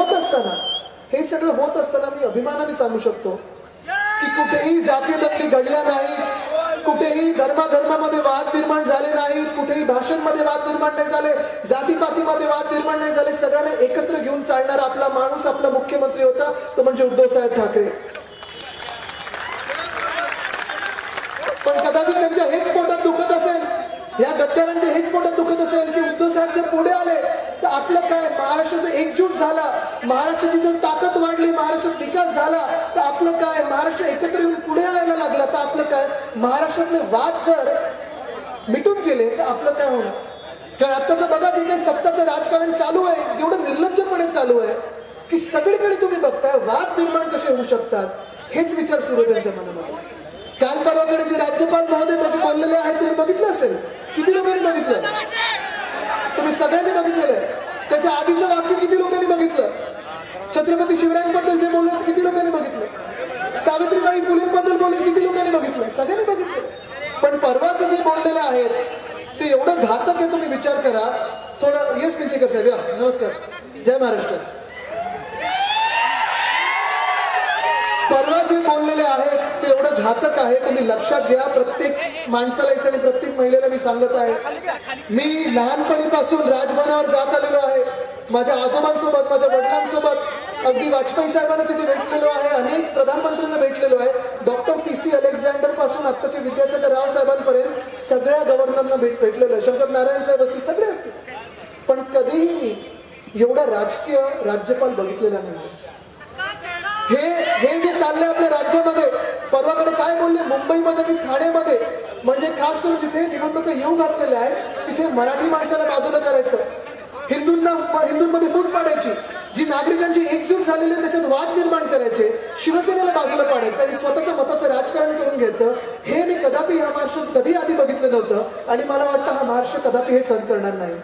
होत असताना मी अभिमानाने सांगू शकतो की कुठेही जाती दंगली घडल्या नाहीत, कुठेही धर्माधर्मामध्ये वाद निर्माण झाले नाहीत, कुठेही भाषांमध्ये वाद निर्माण नाही झाले, जातीपातीमध्ये वाद निर्माण नाही झाले. सगळ्यांना एकत्र घेऊन चालणारा आपला माणूस, आपला मुख्यमंत्री होता, तो म्हणजे उद्धव साहेब ठाकरे. पण कदाचित त्यांच्या हेच पोटात दुखत असेल, या गद्दारांच्या हेच पोटात दुखत असेल की उद्धव साहेब जर पुढे आले तर आपलं काय, महाराष्ट्राचा एकजूट झाला, महाराष्ट्राची जर ताकद वाढली, महाराष्ट्रात विकास झाला तर आपलं काय, महाराष्ट्र एकत्र येऊन पुढे यायला लागला तर आपलं काय, महाराष्ट्रातले वाद जर मिटून गेले तर आपलं काय होणार. कारण आत्ताचं बघा, जे काही सत्ताचं राजकारण चालू आहे, एवढं निर्लज्जपणे चालू आहे की सगळीकडे तुम्ही बघताय वाद निर्माण कसे होऊ शकतात, हेच विचार सुरू आहे त्यांच्या मनामध्ये. काल परवाकडे जे राज्यपाल महोदय बोललेले आहेत तुम्ही बघितलं असेल, किती लोकांनी बघितलं, तुम्ही सगळ्यांनी बघितलेलं आहे. त्याच्या आधीचं वाक्य किती लोकांनी बघितलं. छत्रपती शिवरायांबद्दल जे बोलले ते किती लोकांनी बघितलं? सावित्रीबाई फुलेंबद्दल बोलले किती लोकांनी बघितलं? सगळ्यांनी बघितलं. पण परवाचे जे बोललेले आहेत ते एवढं घातक आहे, तुम्ही विचार करा. थोडं येस पिंचेकर साहेब, या नमस्कार, जय महाराष्ट्र. परवा जे बोललेले आहेत ते एवढं घातक आहे, तुम्ही लक्षात घ्या. प्रत्येक माणसाला इथे आणि प्रत्येक महिलेला मी सांगत आहे, मी लहानपणीपासून राजभवनावर जात आलेलो आहे. माझ्या आजोबांसोबत, माझ्या वडिलांसोबत, अगदी वाजपेयी साहेबांना तिथे भेटलेलो आहे, अनेक प्रधानमंत्र्यांना भेटलेलो आहे. डॉक्टर PC अलेक्झांडर पासून आत्ताचे विद्यासागर राव साहेबांपर्यंत सगळ्या गव्हर्नरना भेटलेलो आहे. शंकर नारायण साहेब असतील, सगळे असतील. पण कधीही मी एवढा राजकीय राज्यपाल बघितलेला नाही. हे जे चाललंय आपल्या राज्यामध्ये, परवाकडे काय बोलले मुंबईमध्ये आणि ठाण्यामध्ये, म्हणजे खास करून जिथे निवडणुका येऊ घातलेल्या आहेत तिथे मराठी माणसाला बाजूला करायचं, हिंदूंमध्ये फूट पाडायची, जी नागरिकांची एकजूट झालेली आहे त्याच्यात वाद निर्माण करायचे, शिवसेनेला बाजूला पाडायचं आणि स्वतःचं मताचं राजकारण करून घ्यायचं. हे मी कदापि हा महाराष्ट्र कधी आधी बघितलं नव्हतं आणि मला वाटतं हा महाराष्ट्र कदापि हे सहन करणार नाही.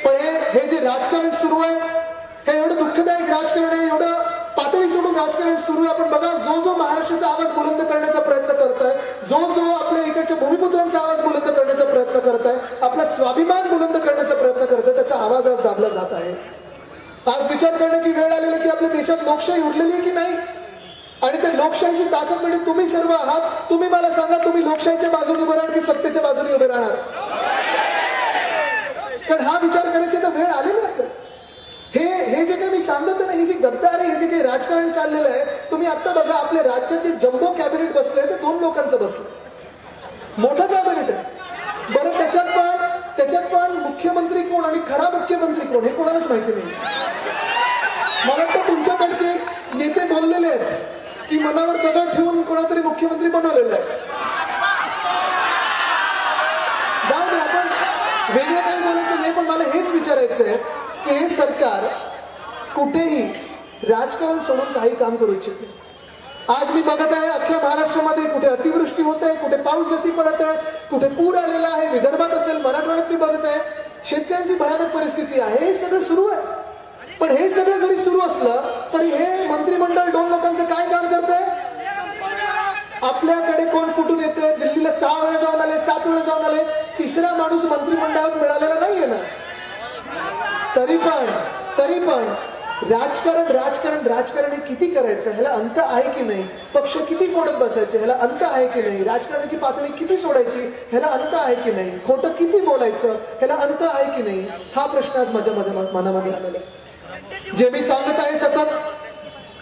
पण हे जे राजकारण सुरू आहे हे एवढं दुःखदायक राजकारण आहे, एवढं पातळी सोडून राजकारण सुरू आहे. आपण बघा, जो महाराष्ट्राचा आवाज बुलंद करण्याचा प्रयत्न करताय, जो आपल्या इकडच्या भूमिपुत्रांचा आवाज बुलंद करण्याचा प्रयत्न करताय, आपला स्वाभिमान बुलंद करण्याचा प्रयत्न करताय, त्याचा आवाज आज दाबला जात आहे. आज विचार करण्याची वेळ आलेली की आपल्या देशात लोकशाही उरलेली आहे की नाही, आणि त्या लोकशाहीची ताकद म्हणजे तुम्ही सर्व आहात. तुम्ही मला सांगा, तुम्ही लोकशाहीच्या बाजूने उभे राहणार की सत्तेच्या बाजूने उभे राहणार? कारण हा विचार करायची तर वेळ आलेली आहे. हे जे काही मी सांगत नाही, हे जे गद्दार आहे, हे जे काही राजकारण चाललेलं आहे, तुम्ही आता बघा, आपल्या राज्याचे जम्बो कॅबिनेट बसले ते 2 लोकांचं बसलं, मोठं कॅबिनेट आहे. बरं, त्याच्यात पण मुख्यमंत्री कोण आणि खरा मुख्यमंत्री कोण हे कोणालाच माहिती नाही. मला वाटतं तुमच्याकडचे नेते बोललेले आहेत की मनावर दगड ठेवून कोणातरी मुख्यमंत्री बनवलेला आहे. जाऊ दे, आपण वेगळं काही बोलायचं नाही, पण मला हेच विचारायचं आहे की हे सरकार कुठेही राजकारण सोडून काही काम करू इच्छित नाही. आज मी बघत आहे अख्ख्या महाराष्ट्रामध्ये कुठे अतिवृष्टी होत आहे, कुठे पाऊस जास्ती पडत आहे, कुठे पूर आलेला आहे, विदर्भात असेल, मराठवाड्यात मी बघत आहे शेतकऱ्यांची भयानक परिस्थिती आहे. हे सगळं सुरू आहे. पण हे सगळं जरी सुरू असलं तरी हे मंत्रिमंडळ 2 लोकांचं काय काम करत आहे? आपल्याकडे कोण फुटून येते, दिल्लीला 6 वेळा जाऊन आले, 7 वेळा जाऊन आले, तिसरा माणूस मंत्रिमंडळात मिळालेला नाहीये ना. तरी पण राजकारण हे किती करायचं, ह्याला अंत आहे की नाही? पक्ष किती फोडत बसायचे, ह्याला अंत आहे की नाही? राजकारणाची पातळी किती सोडायची, ह्याला अंत आहे की नाही? खोटं किती बोलायचं, ह्याला अंत आहे की नाही? हा प्रश्न आज माझ्या मनामध्ये आलेला आहे. जे मी सांगत आहे सतत,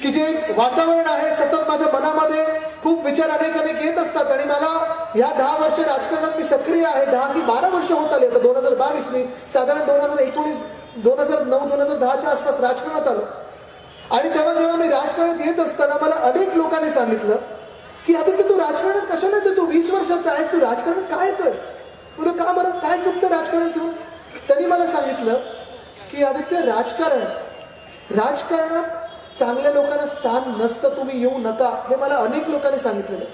की जे वातावरण आहे सतत माझ्या मनामध्ये खूप विचार अनेक येत असतात. आणि मला या 10 वर्ष राजकारणात मी सक्रिय आहे, 10 की 12 वर्ष होत आले. आता 2022 मी साधारण 2019, 2009, 2010च्या आसपास राजकारणात आलो. आणि तेव्हा जेव्हा मी राजकारणात येत असताना मला अनेक लोकांनी सांगितलं की आदित्य, तू राजकारणात कशाला येतो? तू 20 वर्षाचा आहेस, तू राजकारणात काय येतोयस? तुला का बरं काय चुकतं राजकारण घेऊन? त्यांनी मला सांगितलं की आदित्य, राजकारणात चांगल्या लोकांना स्थान नसतं, तुम्ही येऊ नका. हे मला अनेक लोकांनी सांगितलेलं.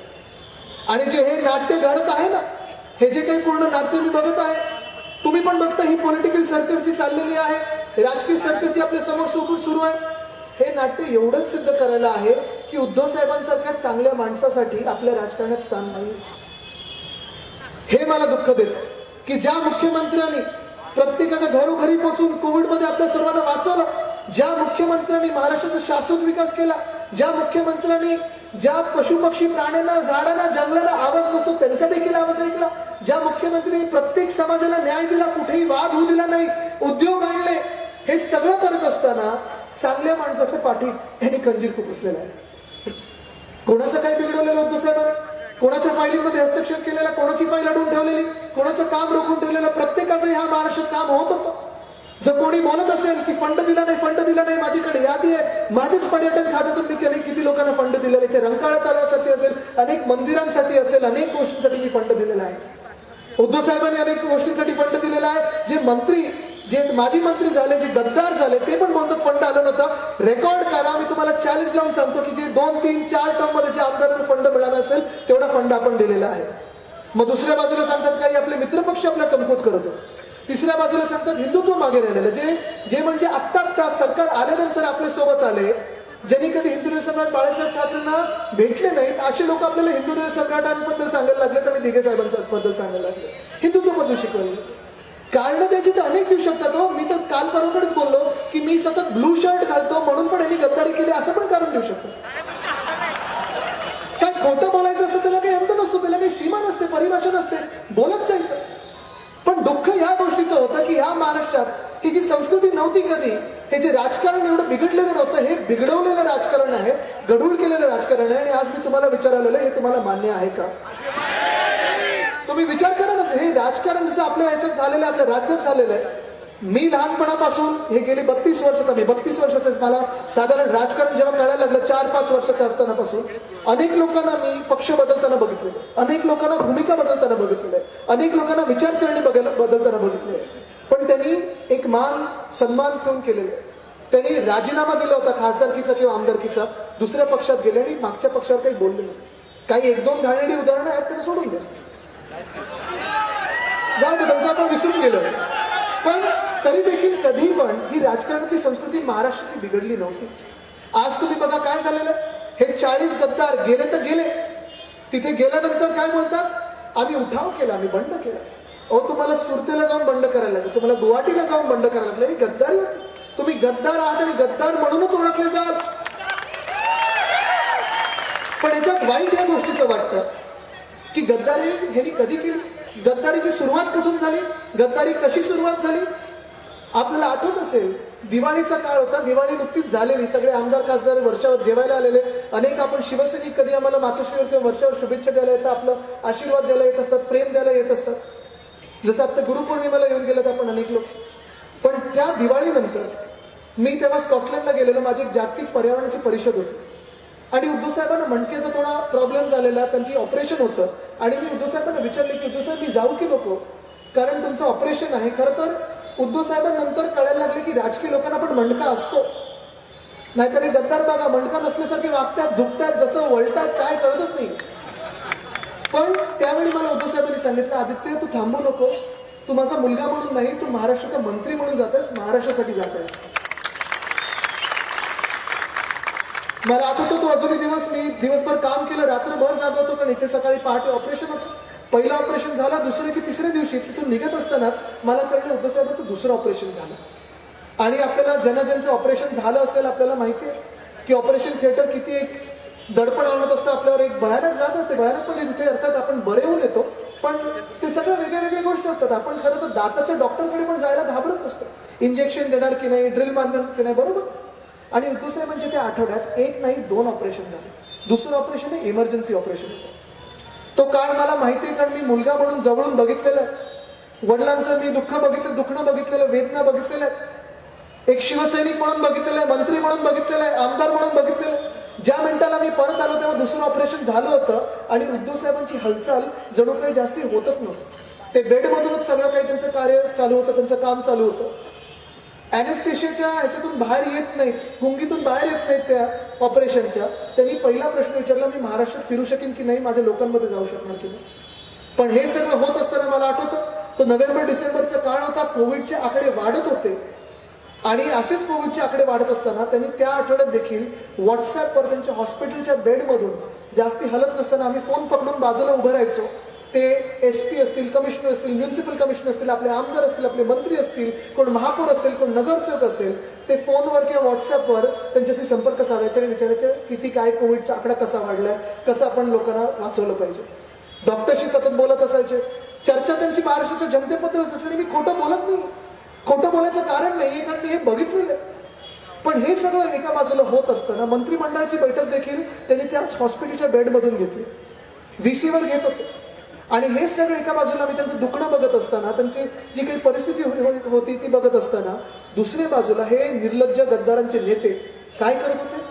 आणि जे हे नाट्य घडत आहे ना, हे जे काही पूर्ण नाट्य मी बघत आहे, तुम्ही पण बघता, ही पॉलिटिकल सर्कस जी चाललेली आहे, राजकीय सर्कस जी आपल्या समोर सुरू आहे, हे नाट्य एवढंच सिद्ध करायला आहे की उद्धव साहेबांसारख्या चांगल्या माणसासाठी आपल्या राजकारणात स्थान नाही. हे मला दुःख देतं की ज्या मुख्यमंत्र्यांनी प्रत्येकाच्या घरोघरी पोहोचून कोविडमध्ये आपल्या सर्वांना वाचवलं, ज्या मुख्यमंत्र्यांनी महाराष्ट्राचा शाश्वत विकास केला, ज्या मुख्यमंत्र्यांनी ज्या पशुपक्षी प्राण्यांना, झाडांना, जंगलाला आवाज नसतो त्यांचा देखील आवाज ऐकला, ज्या मुख्यमंत्र्यांनी प्रत्येक समाजाला न्याय दिला, कुठेही वाद होऊ दिला नाही, उद्योग आणले, हे सगळं करत असताना चांगल्या माणसाच्या पाठीत यांनी खंजीर खुपसलेला आहे. कोणाचं काय बिघडवलेलं उद्धव साहेबांनी? कोणाच्या फायलीमध्ये हस्तक्षेप केलेला, कोणाची फाईल अडवून ठेवलेली, कोणाचं काम रोखून ठेवलेलं, प्रत्येकाचं ह्या महाराष्ट्रात काम होत होतं. जर कोणी बोलत असेल की फंड दिला नाही, माझ्याकडे यादी आहे, माझेच पर्यटन खात्यातून मी किती लोकांना फंड दिलेले, ते रंकाळा तलावासाठी असेल, अनेक मंदिरांसाठी असेल, अनेक गोष्टींसाठी मी फंड दिलेला आहे. उद्धव साहेबांनी अनेक गोष्टींसाठी फंड दिलेला आहे. जे मंत्री, जे माजी मंत्री झाले, जे गद्दार झाले, ते पण म्हणतात फंड आलं नव्हतं. रेकॉर्ड करा, मी तुम्हाला चॅलेंज लावून सांगतो की जे 2, 3, 4 टर्म मध्ये जे आमदारांना फंड मिळाला असेल तेवढा फंड आपण दिलेला आहे. मग दुसऱ्या बाजूला सांगतात काही आपले मित्रपक्ष आपल्या कमकुवत करत होते. तिसऱ्या बाजूला सांगतात हिंदुत्व मागे राहिलेलं, जे म्हणजे आत्ता सरकार आल्यानंतर आपल्या सोबत आले, ज्यांनी कधी हिंदू सम्राट बाळासाहेब ठाकरेंना भेटले नाहीत, असे लोक आपल्याला हिंदू सम्राटांबद्दल सांगायला लागले तर मी दिघे साहेबांबद्दल सांगायला लागले, हिंदुत्वबद्दल शिकवले. कारण त्याची तर अनेक देऊ शकतात हो. मी तर काल परवाकडेच बोललो की मी सतत ब्लू शर्ट घालतो म्हणून पण यांनी गद्दारी केली असं पण कारण देऊ शकतो. काय खोटं बोलायचं असतं त्याला काही अंत नसतो, त्याला काही सीमा नसते, परिभाषा नसते, बोलत जायचं. पण दुःख ह्या गोष्टीचं होतं की ह्या महाराष्ट्रात ही जी संस्कृती नव्हती कधी, हे जे राजकारण एवढं बिघडलेलं नव्हतं, हे बिघडवलेलं राजकारण आहे, गढूळ केलेलं राजकारण आहे. आणि आज मी तुम्हाला विचारायला हे तुम्हाला मान्य आहे का? तुम्ही विचार करा ना, हे राजकारण जसं आपल्या ह्याच्यात झालेलं आहे, आपल्या राज्यात झालेलं आहे. मी लहानपणापासून हे गेली 32 वर्षात, मी 32 वर्षाचं मला साधारण राजकारण जेव्हा कळायला लागलं 4-5 वर्षाचं असतानापासून अनेक लोकांना मी पक्ष बदलताना बघितले, अनेक लोकांना भूमिका बदलताना बघितलेलं आहे, अनेक लोकांना विचारसरणी बदलताना बघितले. पण त्यांनी एक मान सन्मान ठेवून केलेलं आहे. त्यांनी राजीनामा दिला होता खासदारकीचा किंवा आमदारकीचा, दुसऱ्या पक्षात गेले आणि मागच्या पक्षावर काही बोलले नाही. काही 1-2 घाणेरडी उदाहरणं आहेत, त्यांना सोडून द्या, जाऊ दे, त्यांचं आपण विसरून गेलो. पण तरी देखील कधी पण ही राजकारणाची संस्कृती महाराष्ट्राची बिघडली नव्हती. आज तुम्ही बघा काय झालेलं, हे 40 गद्दार गेले तर गेले, तिथे गेल्यानंतर काय बोलतात, आम्ही उठाव केला, आम्ही बंड केला. अहो, तुम्हाला सुरतेला जाऊन बंड करायला लागलं, तुम्हाला गुवाहाटीला जाऊन बंड करायला लागलं, ही गद्दारी होती. तुम्ही गद्दार आहात आणि गद्दार म्हणूनच ओळखले जाल. पण याच्यात वाईट या गोष्टीचं वाटतं की गद्दारी ह्यांनी कधी केली, गद्दारीची सुरुवात कुठून झाली, गद्दारी कशी सुरुवात झाली. आपल्याला आठवत असेल, दिवाळीचा काळ होता, दिवाळी नुकतीच झालेली, सगळे आमदार खासदार वर्षावर जेवायला आलेले, अनेक आपण शिवसैनिक कधी आम्हाला मातोश्रीवर किंवा वर्षावर शुभेच्छा द्यायला येतात, आपलं आशीर्वाद द्यायला येत असतात, प्रेम द्यायला येत असतात. जसं आता गुरुपौर्णिमेला येऊन गेलेत आपण अनेक लोक. पण त्या दिवाळीनंतर मी तेव्हा स्कॉटलंडला गेलेलो, माझी एक जागतिक पर्यावरणाची परिषद होती आणि उद्धव साहेबांना मणक्याचा थोडा प्रॉब्लेम झालेला, त्यांची ऑपरेशन होतं. आणि मी उद्धव साहेबांना विचारले की उद्धव साहेब मी जाऊ की नको, कारण तुमचं ऑपरेशन आहे. खरं तर उद्धव साहेबांनंतर कळायला लागले की राजकीय लोकांना पण मणका असतो, नाहीतर हे गद्दार बघा मणका नसल्यासारखे वागतात, झुकतात, जसं वळतात काय कळतच नाही. पण त्यावेळी मला उद्धव साहेबांनी सांगितलं, आदित्य तू थांबू नकोस, तू माझा मुलगा म्हणून नाही, तू महाराष्ट्राचा मंत्री म्हणून जातोयस, महाराष्ट्रासाठी जात आहे. मला आठवतो तो अजूनही दिवस, मी दिवसभर काम केलं, रात्रभर जाग होतो, कारण इथे सकाळी पहाटे ऑपरेशन होतं. पहिलं ऑपरेशन झालं, दुसऱ्या की तिसऱ्या दिवशी तिथून निघत असतानाच मला कळलं उद्धव साहेबांचं दुसरं ऑपरेशन झालं. आणि आपल्याला ज्यांचं ऑपरेशन झालं असेल आपल्याला माहिती आहे की ऑपरेशन थिएटर किती एक दडपण आणत असतं आपल्यावर, एक भयानक जात असते. भयानक म्हणजे तिथे अर्थात आपण बरे होऊन येतो, पण ते सगळं वेगळ्या गोष्टी असतात. आपण खरं तर दाताच्या डॉक्टरकडे पण जायला घाबरत असतो, इंजेक्शन देणार की नाही, ड्रिल मारणार की नाही, बरोबर. आणि उद्धव साहेबांच्या त्या आठवड्यात 1 नाही 2 ऑपरेशन झाले. दुसरं ऑपरेशन हे इमर्जन्सी ऑपरेशन होतं. तो काळ मला माहिती आहे, कारण मी मुलगा म्हणून जवळून बघितलेलं आहे. वडिलांचं मी दुःख बघितलं, दुखणं बघितलेलं, वेदना बघितलेल्या आहेत. एक शिवसैनिक म्हणून बघितलेलं आहे, मंत्री म्हणून बघितलेलं आहे, आमदार म्हणून बघितलेलं आहे. ज्या मिनिटाला मी परत आलो तेव्हा दुसरं ऑपरेशन झालं होतं आणि उद्धव साहेबांची हालचाल जणू काही जास्ती होतच नव्हती. ते बेडमधूनच सगळं काही त्यांचं कार्य चालू होतं, त्यांचं काम चालू होतं. अॅनेस्थेशियाच्या ह्याच्यातून बाहेर येत नाहीत, गुंगीतून बाहेर येत नाहीत त्या ऑपरेशनच्या. त्यांनी पहिला प्रश्न विचारला, मी महाराष्ट्रात फिरू शकेन की नाही, माझ्या लोकांमध्ये जाऊ शकणार की नाही. पण हे सगळं होत असताना मला आठवतं तो नोव्हेंबर-डिसेंबरचा काळ होता, कोविडचे आकडे वाढत होते. आणि असेच कोविडचे आकडे वाढत असताना त्यांनी त्या आठवड्यात देखील व्हॉट्सअपवर त्यांच्या हॉस्पिटलच्या बेडमधून जास्ती हलत नसताना आम्ही फोन पकडून बाजूला उभं राहायचो. ते SP असतील, कमिशनर असतील, म्युन्सिपल कमिशनर असतील, आपले आमदार असतील, आपले मंत्री असतील, कोण महापौर असेल, कोण नगरसेवक असेल, ते फोनवर किंवा व्हॉट्सअपवर त्यांच्याशी संपर्क साधायचे आणि विचारायचे किती काय कोविडचा आकडा कसा वाढलाय, कसं आपण लोकांना वाचवलं पाहिजे. डॉक्टरशी सतत बोलत असायचे. चर्चा त्यांची महाराष्ट्राच्या जनतेबद्दल असायची. मी खोटं बोलत नाही, खोटं बोलायचं कारण नाही, कारण मी हे बघितलेलं. पण हे सगळं एका बाजूला होत असताना मंत्रिमंडळाची बैठक देखील त्यांनी त्याच हॉस्पिटलच्या बेडमधून घेतली, VCवर घेत होते. आणि हे सगळं एका बाजूला मी त्यांचं दुखणं बघत असताना, त्यांची जी काही परिस्थिती होती ती बघत असताना, दुसऱ्या बाजूला हे निर्लज्ज गद्दारांचे नेते काय करत होते,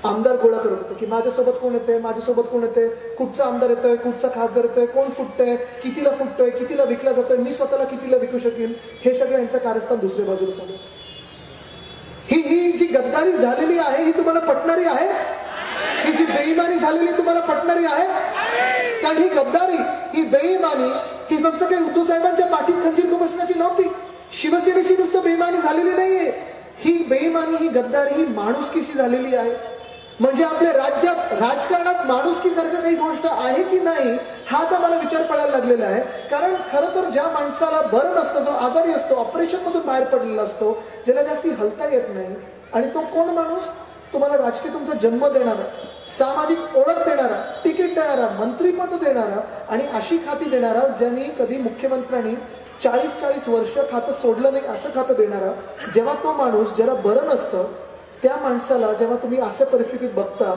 आमदार गोळा करत होते की माझ्यासोबत कोण येते, माझ्यासोबत कोण येते, कुठचा आमदार येतोय, कुठचा खासदार येतोय, कोण फुटतंय, कितीला फुटतोय, कितीला विकला जातोय, मी स्वतःला कितीला विकू शकेन. हे सगळं यांचं कारस्थान दुसऱ्या बाजूला चालू होतं. ही जी गद्दारी झालेली आहे ही तुम्हाला पटणारी आहे, ही जी बेईमानी झालेली तुम्हाला पटणारी आहे. कारण ही गद्दारी, ही बेईमानी ही फक्त काही उद्धव साहेबांच्या पाठीत खंजीर खुपसण्याची नव्हती. शिवसेनेशी नुसतं बेईमानी झालेली नाहीये, ही बेईमानी, ही गद्दारी, ही माणुसकीशी झालेली आहे. म्हणजे आपल्या राज्यात राजकारणात माणुसकी सारखं काही गोष्ट आहे की नाही हा आता मला विचार पडायला लागलेला आहे. कारण खरं तर ज्या माणसाला बरं नसतं, जो आजारी असतो, ऑपरेशन मधून बाहेर पडलेला असतो, ज्याला जास्ती हलता येत नाही, आणि तो कोण माणूस? तुम्हाला राजकीय तुमचा जन्म देणारा, सामाजिक ओळख देणारा, तिकीट देणारा, मंत्रीपद देणारा आणि अशी खाती देणारा ज्यांनी कधी मुख्यमंत्र्यांनी 40-40 वर्ष खातं सोडलं नाही असं खातं देणारा, जेव्हा तो माणूस ज्याला बरं नसतं त्या माणसाला जेव्हा तुम्ही अशा परिस्थितीत बघता,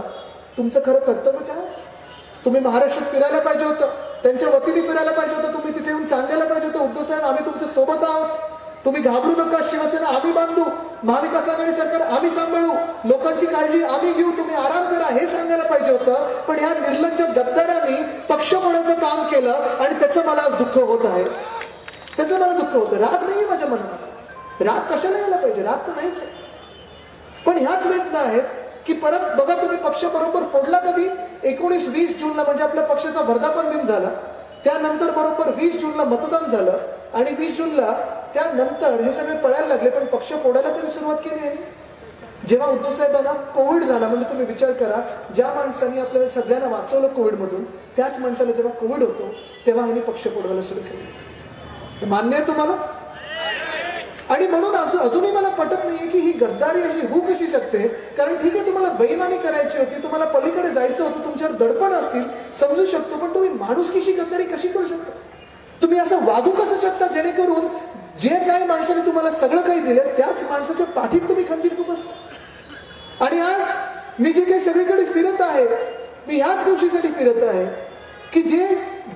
तुमचं खरं कर्तव्य काय? तुम्ही महाराष्ट्रात फिरायला पाहिजे होतं, त्यांच्या वतीने फिरायला पाहिजे होतं, तुम्ही तिथे येऊन सांगायला पाहिजे होतं, उद्धव साहेब आम्ही तुमच्या सोबत आहोत, तुम्ही घाबरू नका, शिवसेना आम्ही बांधू, महाविकास आघाडी सरकार आम्ही सांभाळू, लोकांची काळजी आम्ही घेऊ, तुम्ही आराम करा, हे सांगायला पाहिजे होतं. पण ह्या निर्लज्ज गद्दारांनी पक्ष फोडायचं काम केलं आणि त्याचं मला आज दुःख होत आहे. त्याचं मला दुःख होतं. राग नाही माझ्या मनात, राग कशाला यायला पाहिजे, राग तर नाहीच आहे. पण ह्याच वेदना आहेत की परत बघा, तुम्ही पक्ष बरोबर फोडला कधी? 19-20 जूनला, म्हणजे आपल्या पक्षाचा वर्धापन दिन झाला, त्यानंतर बरोबर 20 जूनला मतदान झालं आणि 20 जूनला त्यानंतर हे सगळे पळायला लागले. पण पक्ष फोडायला कधी सुरुवात केली यांनी? जेव्हा उद्धव साहेबांना कोविड झाला, म्हणजे तुम्ही विचार करा, ज्या माणसांनी आपल्याला सगळ्यांना वाचवलं कोविडमधून, त्याच माणसाला जेव्हा कोविड होतो तेव्हा यांनी पक्ष फोडवायला सुरू केले. मान्य आहे तुम्हाला? आणि म्हणून अजूनही मला पटत नाहीये की ही गद्दारी अशी होऊ कशी शकते. कारण ठीक आहे, तुम्हाला बेईमानी करायची होती, तुम्हाला पलीकडे जायचं होतं, तुमच्यावर दडपण असतील, समजू शकतो, पण तुम्ही माणुसकीशी गद्दारी कशी करू शकता? तुम्ही असं वागू कसं शकता जेणेकरून जे काही माणसाने तुम्हाला सगळं काही दिलं त्याच माणसाच्या पाठीत तुम्ही खंजीर खुपसता? आणि आज मी जे काही सगळीकडे फिरत आहे, मी ह्याच गोष्टीसाठी फिरत आहे की जे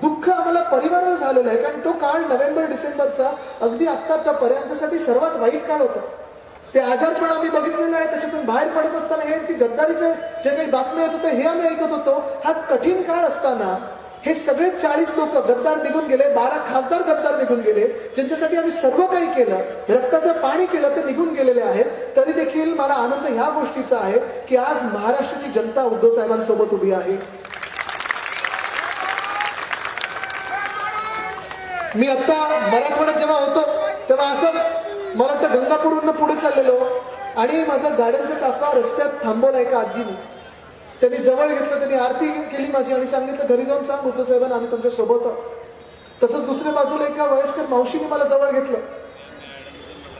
दुःख आम्हाला परिवाराला झालेलं आहे. कारण तो काळ नोव्हेंबर-डिसेंबरचा अगदी आत्तापर्यंतसाठी सर्वात वाईट काळ होता. ते आजारपण आम्ही बघितलेलं आहे, त्याच्यातून बाहेर पडत असताना हे गद्दारीचं जे काही बातम्या येत होते हे आम्ही ऐकत होतो. हा कठीण काळ असताना हे सगळे 40 लोक गद्दार निघून गेले, 12 खासदार गद्दार निघून गेले, ज्यांच्यासाठी आम्ही सर्व काही केलं, रक्ताचं पाणी केलं, ते निघून गेलेले आहेत. तरी देखील मला आनंद ह्या गोष्टीचा आहे की आज महाराष्ट्राची जनता उद्धव साहेबांसोबत उभी आहे. मी आता मराठवाड्यात जेव्हा होतो तेव्हा असंच मला वाटतं गंगापूरवरून पुढे चाललेलो आणि माझा गाड्यांचा ताफा रस्त्यात थांबवला एका आजीनी. त्यांनी जवळ घेतलं, त्यांनी आरती केली माझी आणि सांगितलं, घरी जाऊन सांग उद्धव साहेबांना आम्ही तुमच्या सोबत आहोत. तसंच दुसऱ्या बाजूला एका वयस्कर मावशीने मला जवळ घेतलं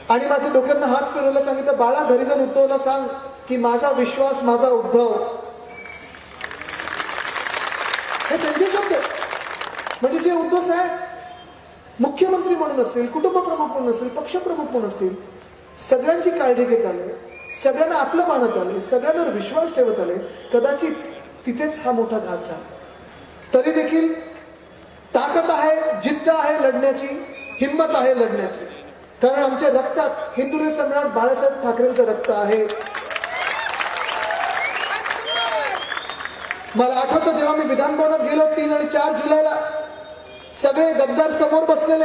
आणि माझ्या डोक्यातनं हात फिरवला, सांगितलं, बाळा घरी जाऊन उद्धवला सांग की माझा विश्वास माझा उद्धव. हे त्यांचे शब्द. म्हणजे जे उद्धव साहेब मुख्यमंत्री म्हणून असतील, कुटुंब प्रमुख म्हणून असतील, पक्षप्रमुख म्हणून असतील, सगळ्यांची काळजी घेत आले, सगळ्यांना आपलं मानत आले, सगळ्यांवर विश्वास ठेवत आले. कदाचित तिथेच हा मोठा घात झाला. तरी देखील ताकद आहे, जिद्द आहे लढण्याची, हिंमत आहे लढण्याची. कारण आमच्या रक्तात हिंदुरे सम्राट बाळासाहेब ठाकरेंचं रक्त आहे. मला आठवतं जेव्हा मी विधान भवनात गेलो 3 आणि 4 जुलैला, सगळे गद्दार समोर बसलेले,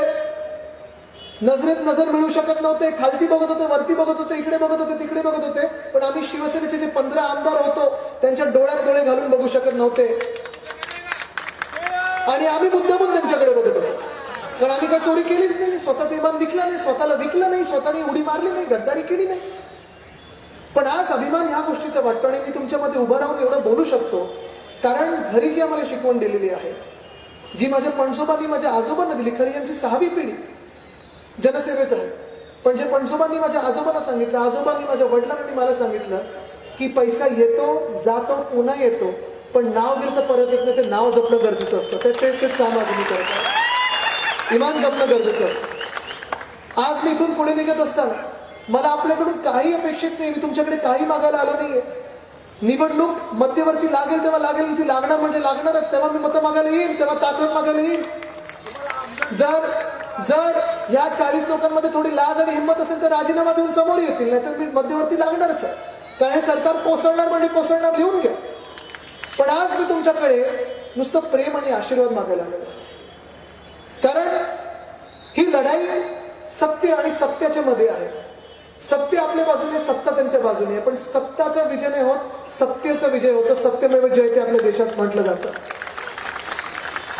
नजरेत नजर मिळू शकत नव्हते, खालती बघत होते, वरती बघत होते, इकडे बघत होते, तिकडे बघत होते. पण आम्ही शिवसेनेचे जे 15 आमदार होतो त्यांच्या डोळ्यात डोळे घालून बघू शकत नव्हते आणि आम्ही मुद्दामून त्यांच्याकडे बघत होतो. कारण आम्ही काही चोरी केलीच नाही, स्वतःचा इमान विकला नाही, स्वतःला विकलं नाही, स्वतःने उडी मारली नाही, गद्दारी केली नाही. पण आज अभिमान ह्या गोष्टीचा वाटतो आणि मी तुमच्यामध्ये उभं राहून एवढं बोलू शकतो कारण घरी जी आम्हाला शिकवण दिलेली आहे, जी माझ्या पणसोबांनी माझ्या आजोबांना दिली, खरी आमची 6वी पिढी जनसेवेत आहे. पण जे पणसोबांनी माझ्या आजोबांना सांगितलं, आजोबांनी माझ्या वडिलांनी मला सांगितलं की पैसा येतो जातो पुन्हा येतो, पण नाव गेलं तर परत येत नाही, ते नाव जपणं गरजेचं असतं. तेच काम आज मी करत आहे. इमान जपणं गरजेचं असतं. आज मी इथून पुढे निघत असताना मला आपल्याकडून काही अपेक्षित नाही, मी तुमच्याकडे काही मागायला आलो नाहीये. निवडणूक मध्यवर्ती लागेल तेव्हा लागेल, ती लागणार म्हणजे लागणारच, तेव्हा मी मतं मागायला येईन, तेव्हा ताकद मागायला येईन. जर या 40 लोकांमध्ये थोडी लाज आणि हिंमत असेल तर राजीनामा देऊन समोर येतील, नाहीतर मी मध्यवर्ती लागणारच आहे. कारण हे सरकार कोसळणार म्हणजे कोसळणार, लिहून घ्या. पण आज मी तुमच्याकडे नुसतं प्रेम आणि आशीर्वाद मागायला आलो. कारण ही लढाई सत्य आणि सत्याच्या मध्ये आहे. सत्य आपल्या बाजूने, सत्ता त्यांच्या बाजूने आहे. पण सत्ताचा विजय नाही होत, सत्याचा विजय होतो. सत्यमेव जयते आपल्या देशात म्हटलं जातं.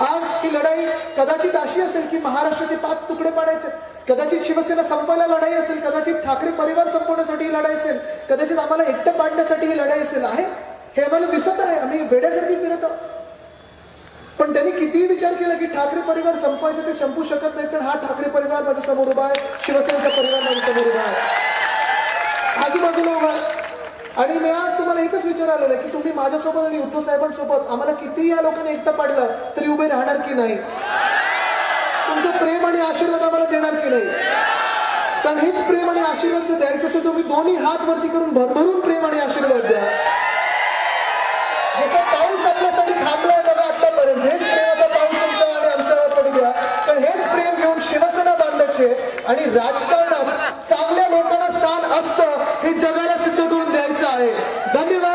आज ही लढाई कदाचित अशी असेल की महाराष्ट्राचे 5 तुकडे पाडायचे, कदाचित शिवसेना संपवायला लढाई असेल, कदाचित ठाकरे परिवार संपवण्यासाठी ही लढाई असेल, कदाचित आम्हाला एकटं पाडण्यासाठी ही लढाई असेल. आहे हे आम्हाला दिसत आहे, आम्ही वेड्यासारखी फिरत आहोत. पण त्यांनी कितीही विचार केला की ठाकरे परिवार संपवायचं ते संपू शकत नाही, कारण हा ठाकरे परिवार माझ्या समोर उभा आहे, शिवसेनेचा परिवार माझ्या समोर उभा आहे, आजूबाजूला उभा आहे. आणि मी आज तुम्हाला एकच विचारलेलं आहे की तुम्ही माझ्यासोबत आणि उद्धव साहेबांसोबत आम्हाला कितीही या लोकांनी एकटं पाडलं तरी उभे राहणार की नाही, तुमचं प्रेम आणि आशीर्वाद आम्हाला देणार की नाही. कारण हेच प्रेम आणि आशीर्वाद जर द्यायचं असेल तुम्ही दोन्ही हात वरती करून भरभरून प्रेम आणि आशीर्वाद द्या. जसा पाऊस आपल्यासाठी थांबलाय बघा आतापर्यंत, हेच प्रेमाचा पाऊस तुमचा आणि आमच्यावर पडू द्या. कारण हेच प्रेम घेऊन शिवसेना बांधायचे आणि राजकारणात चांगल्या लोकांना स्थान असतं हे जगाला सिद्ध करून द्यायचं आहे. धन्यवाद.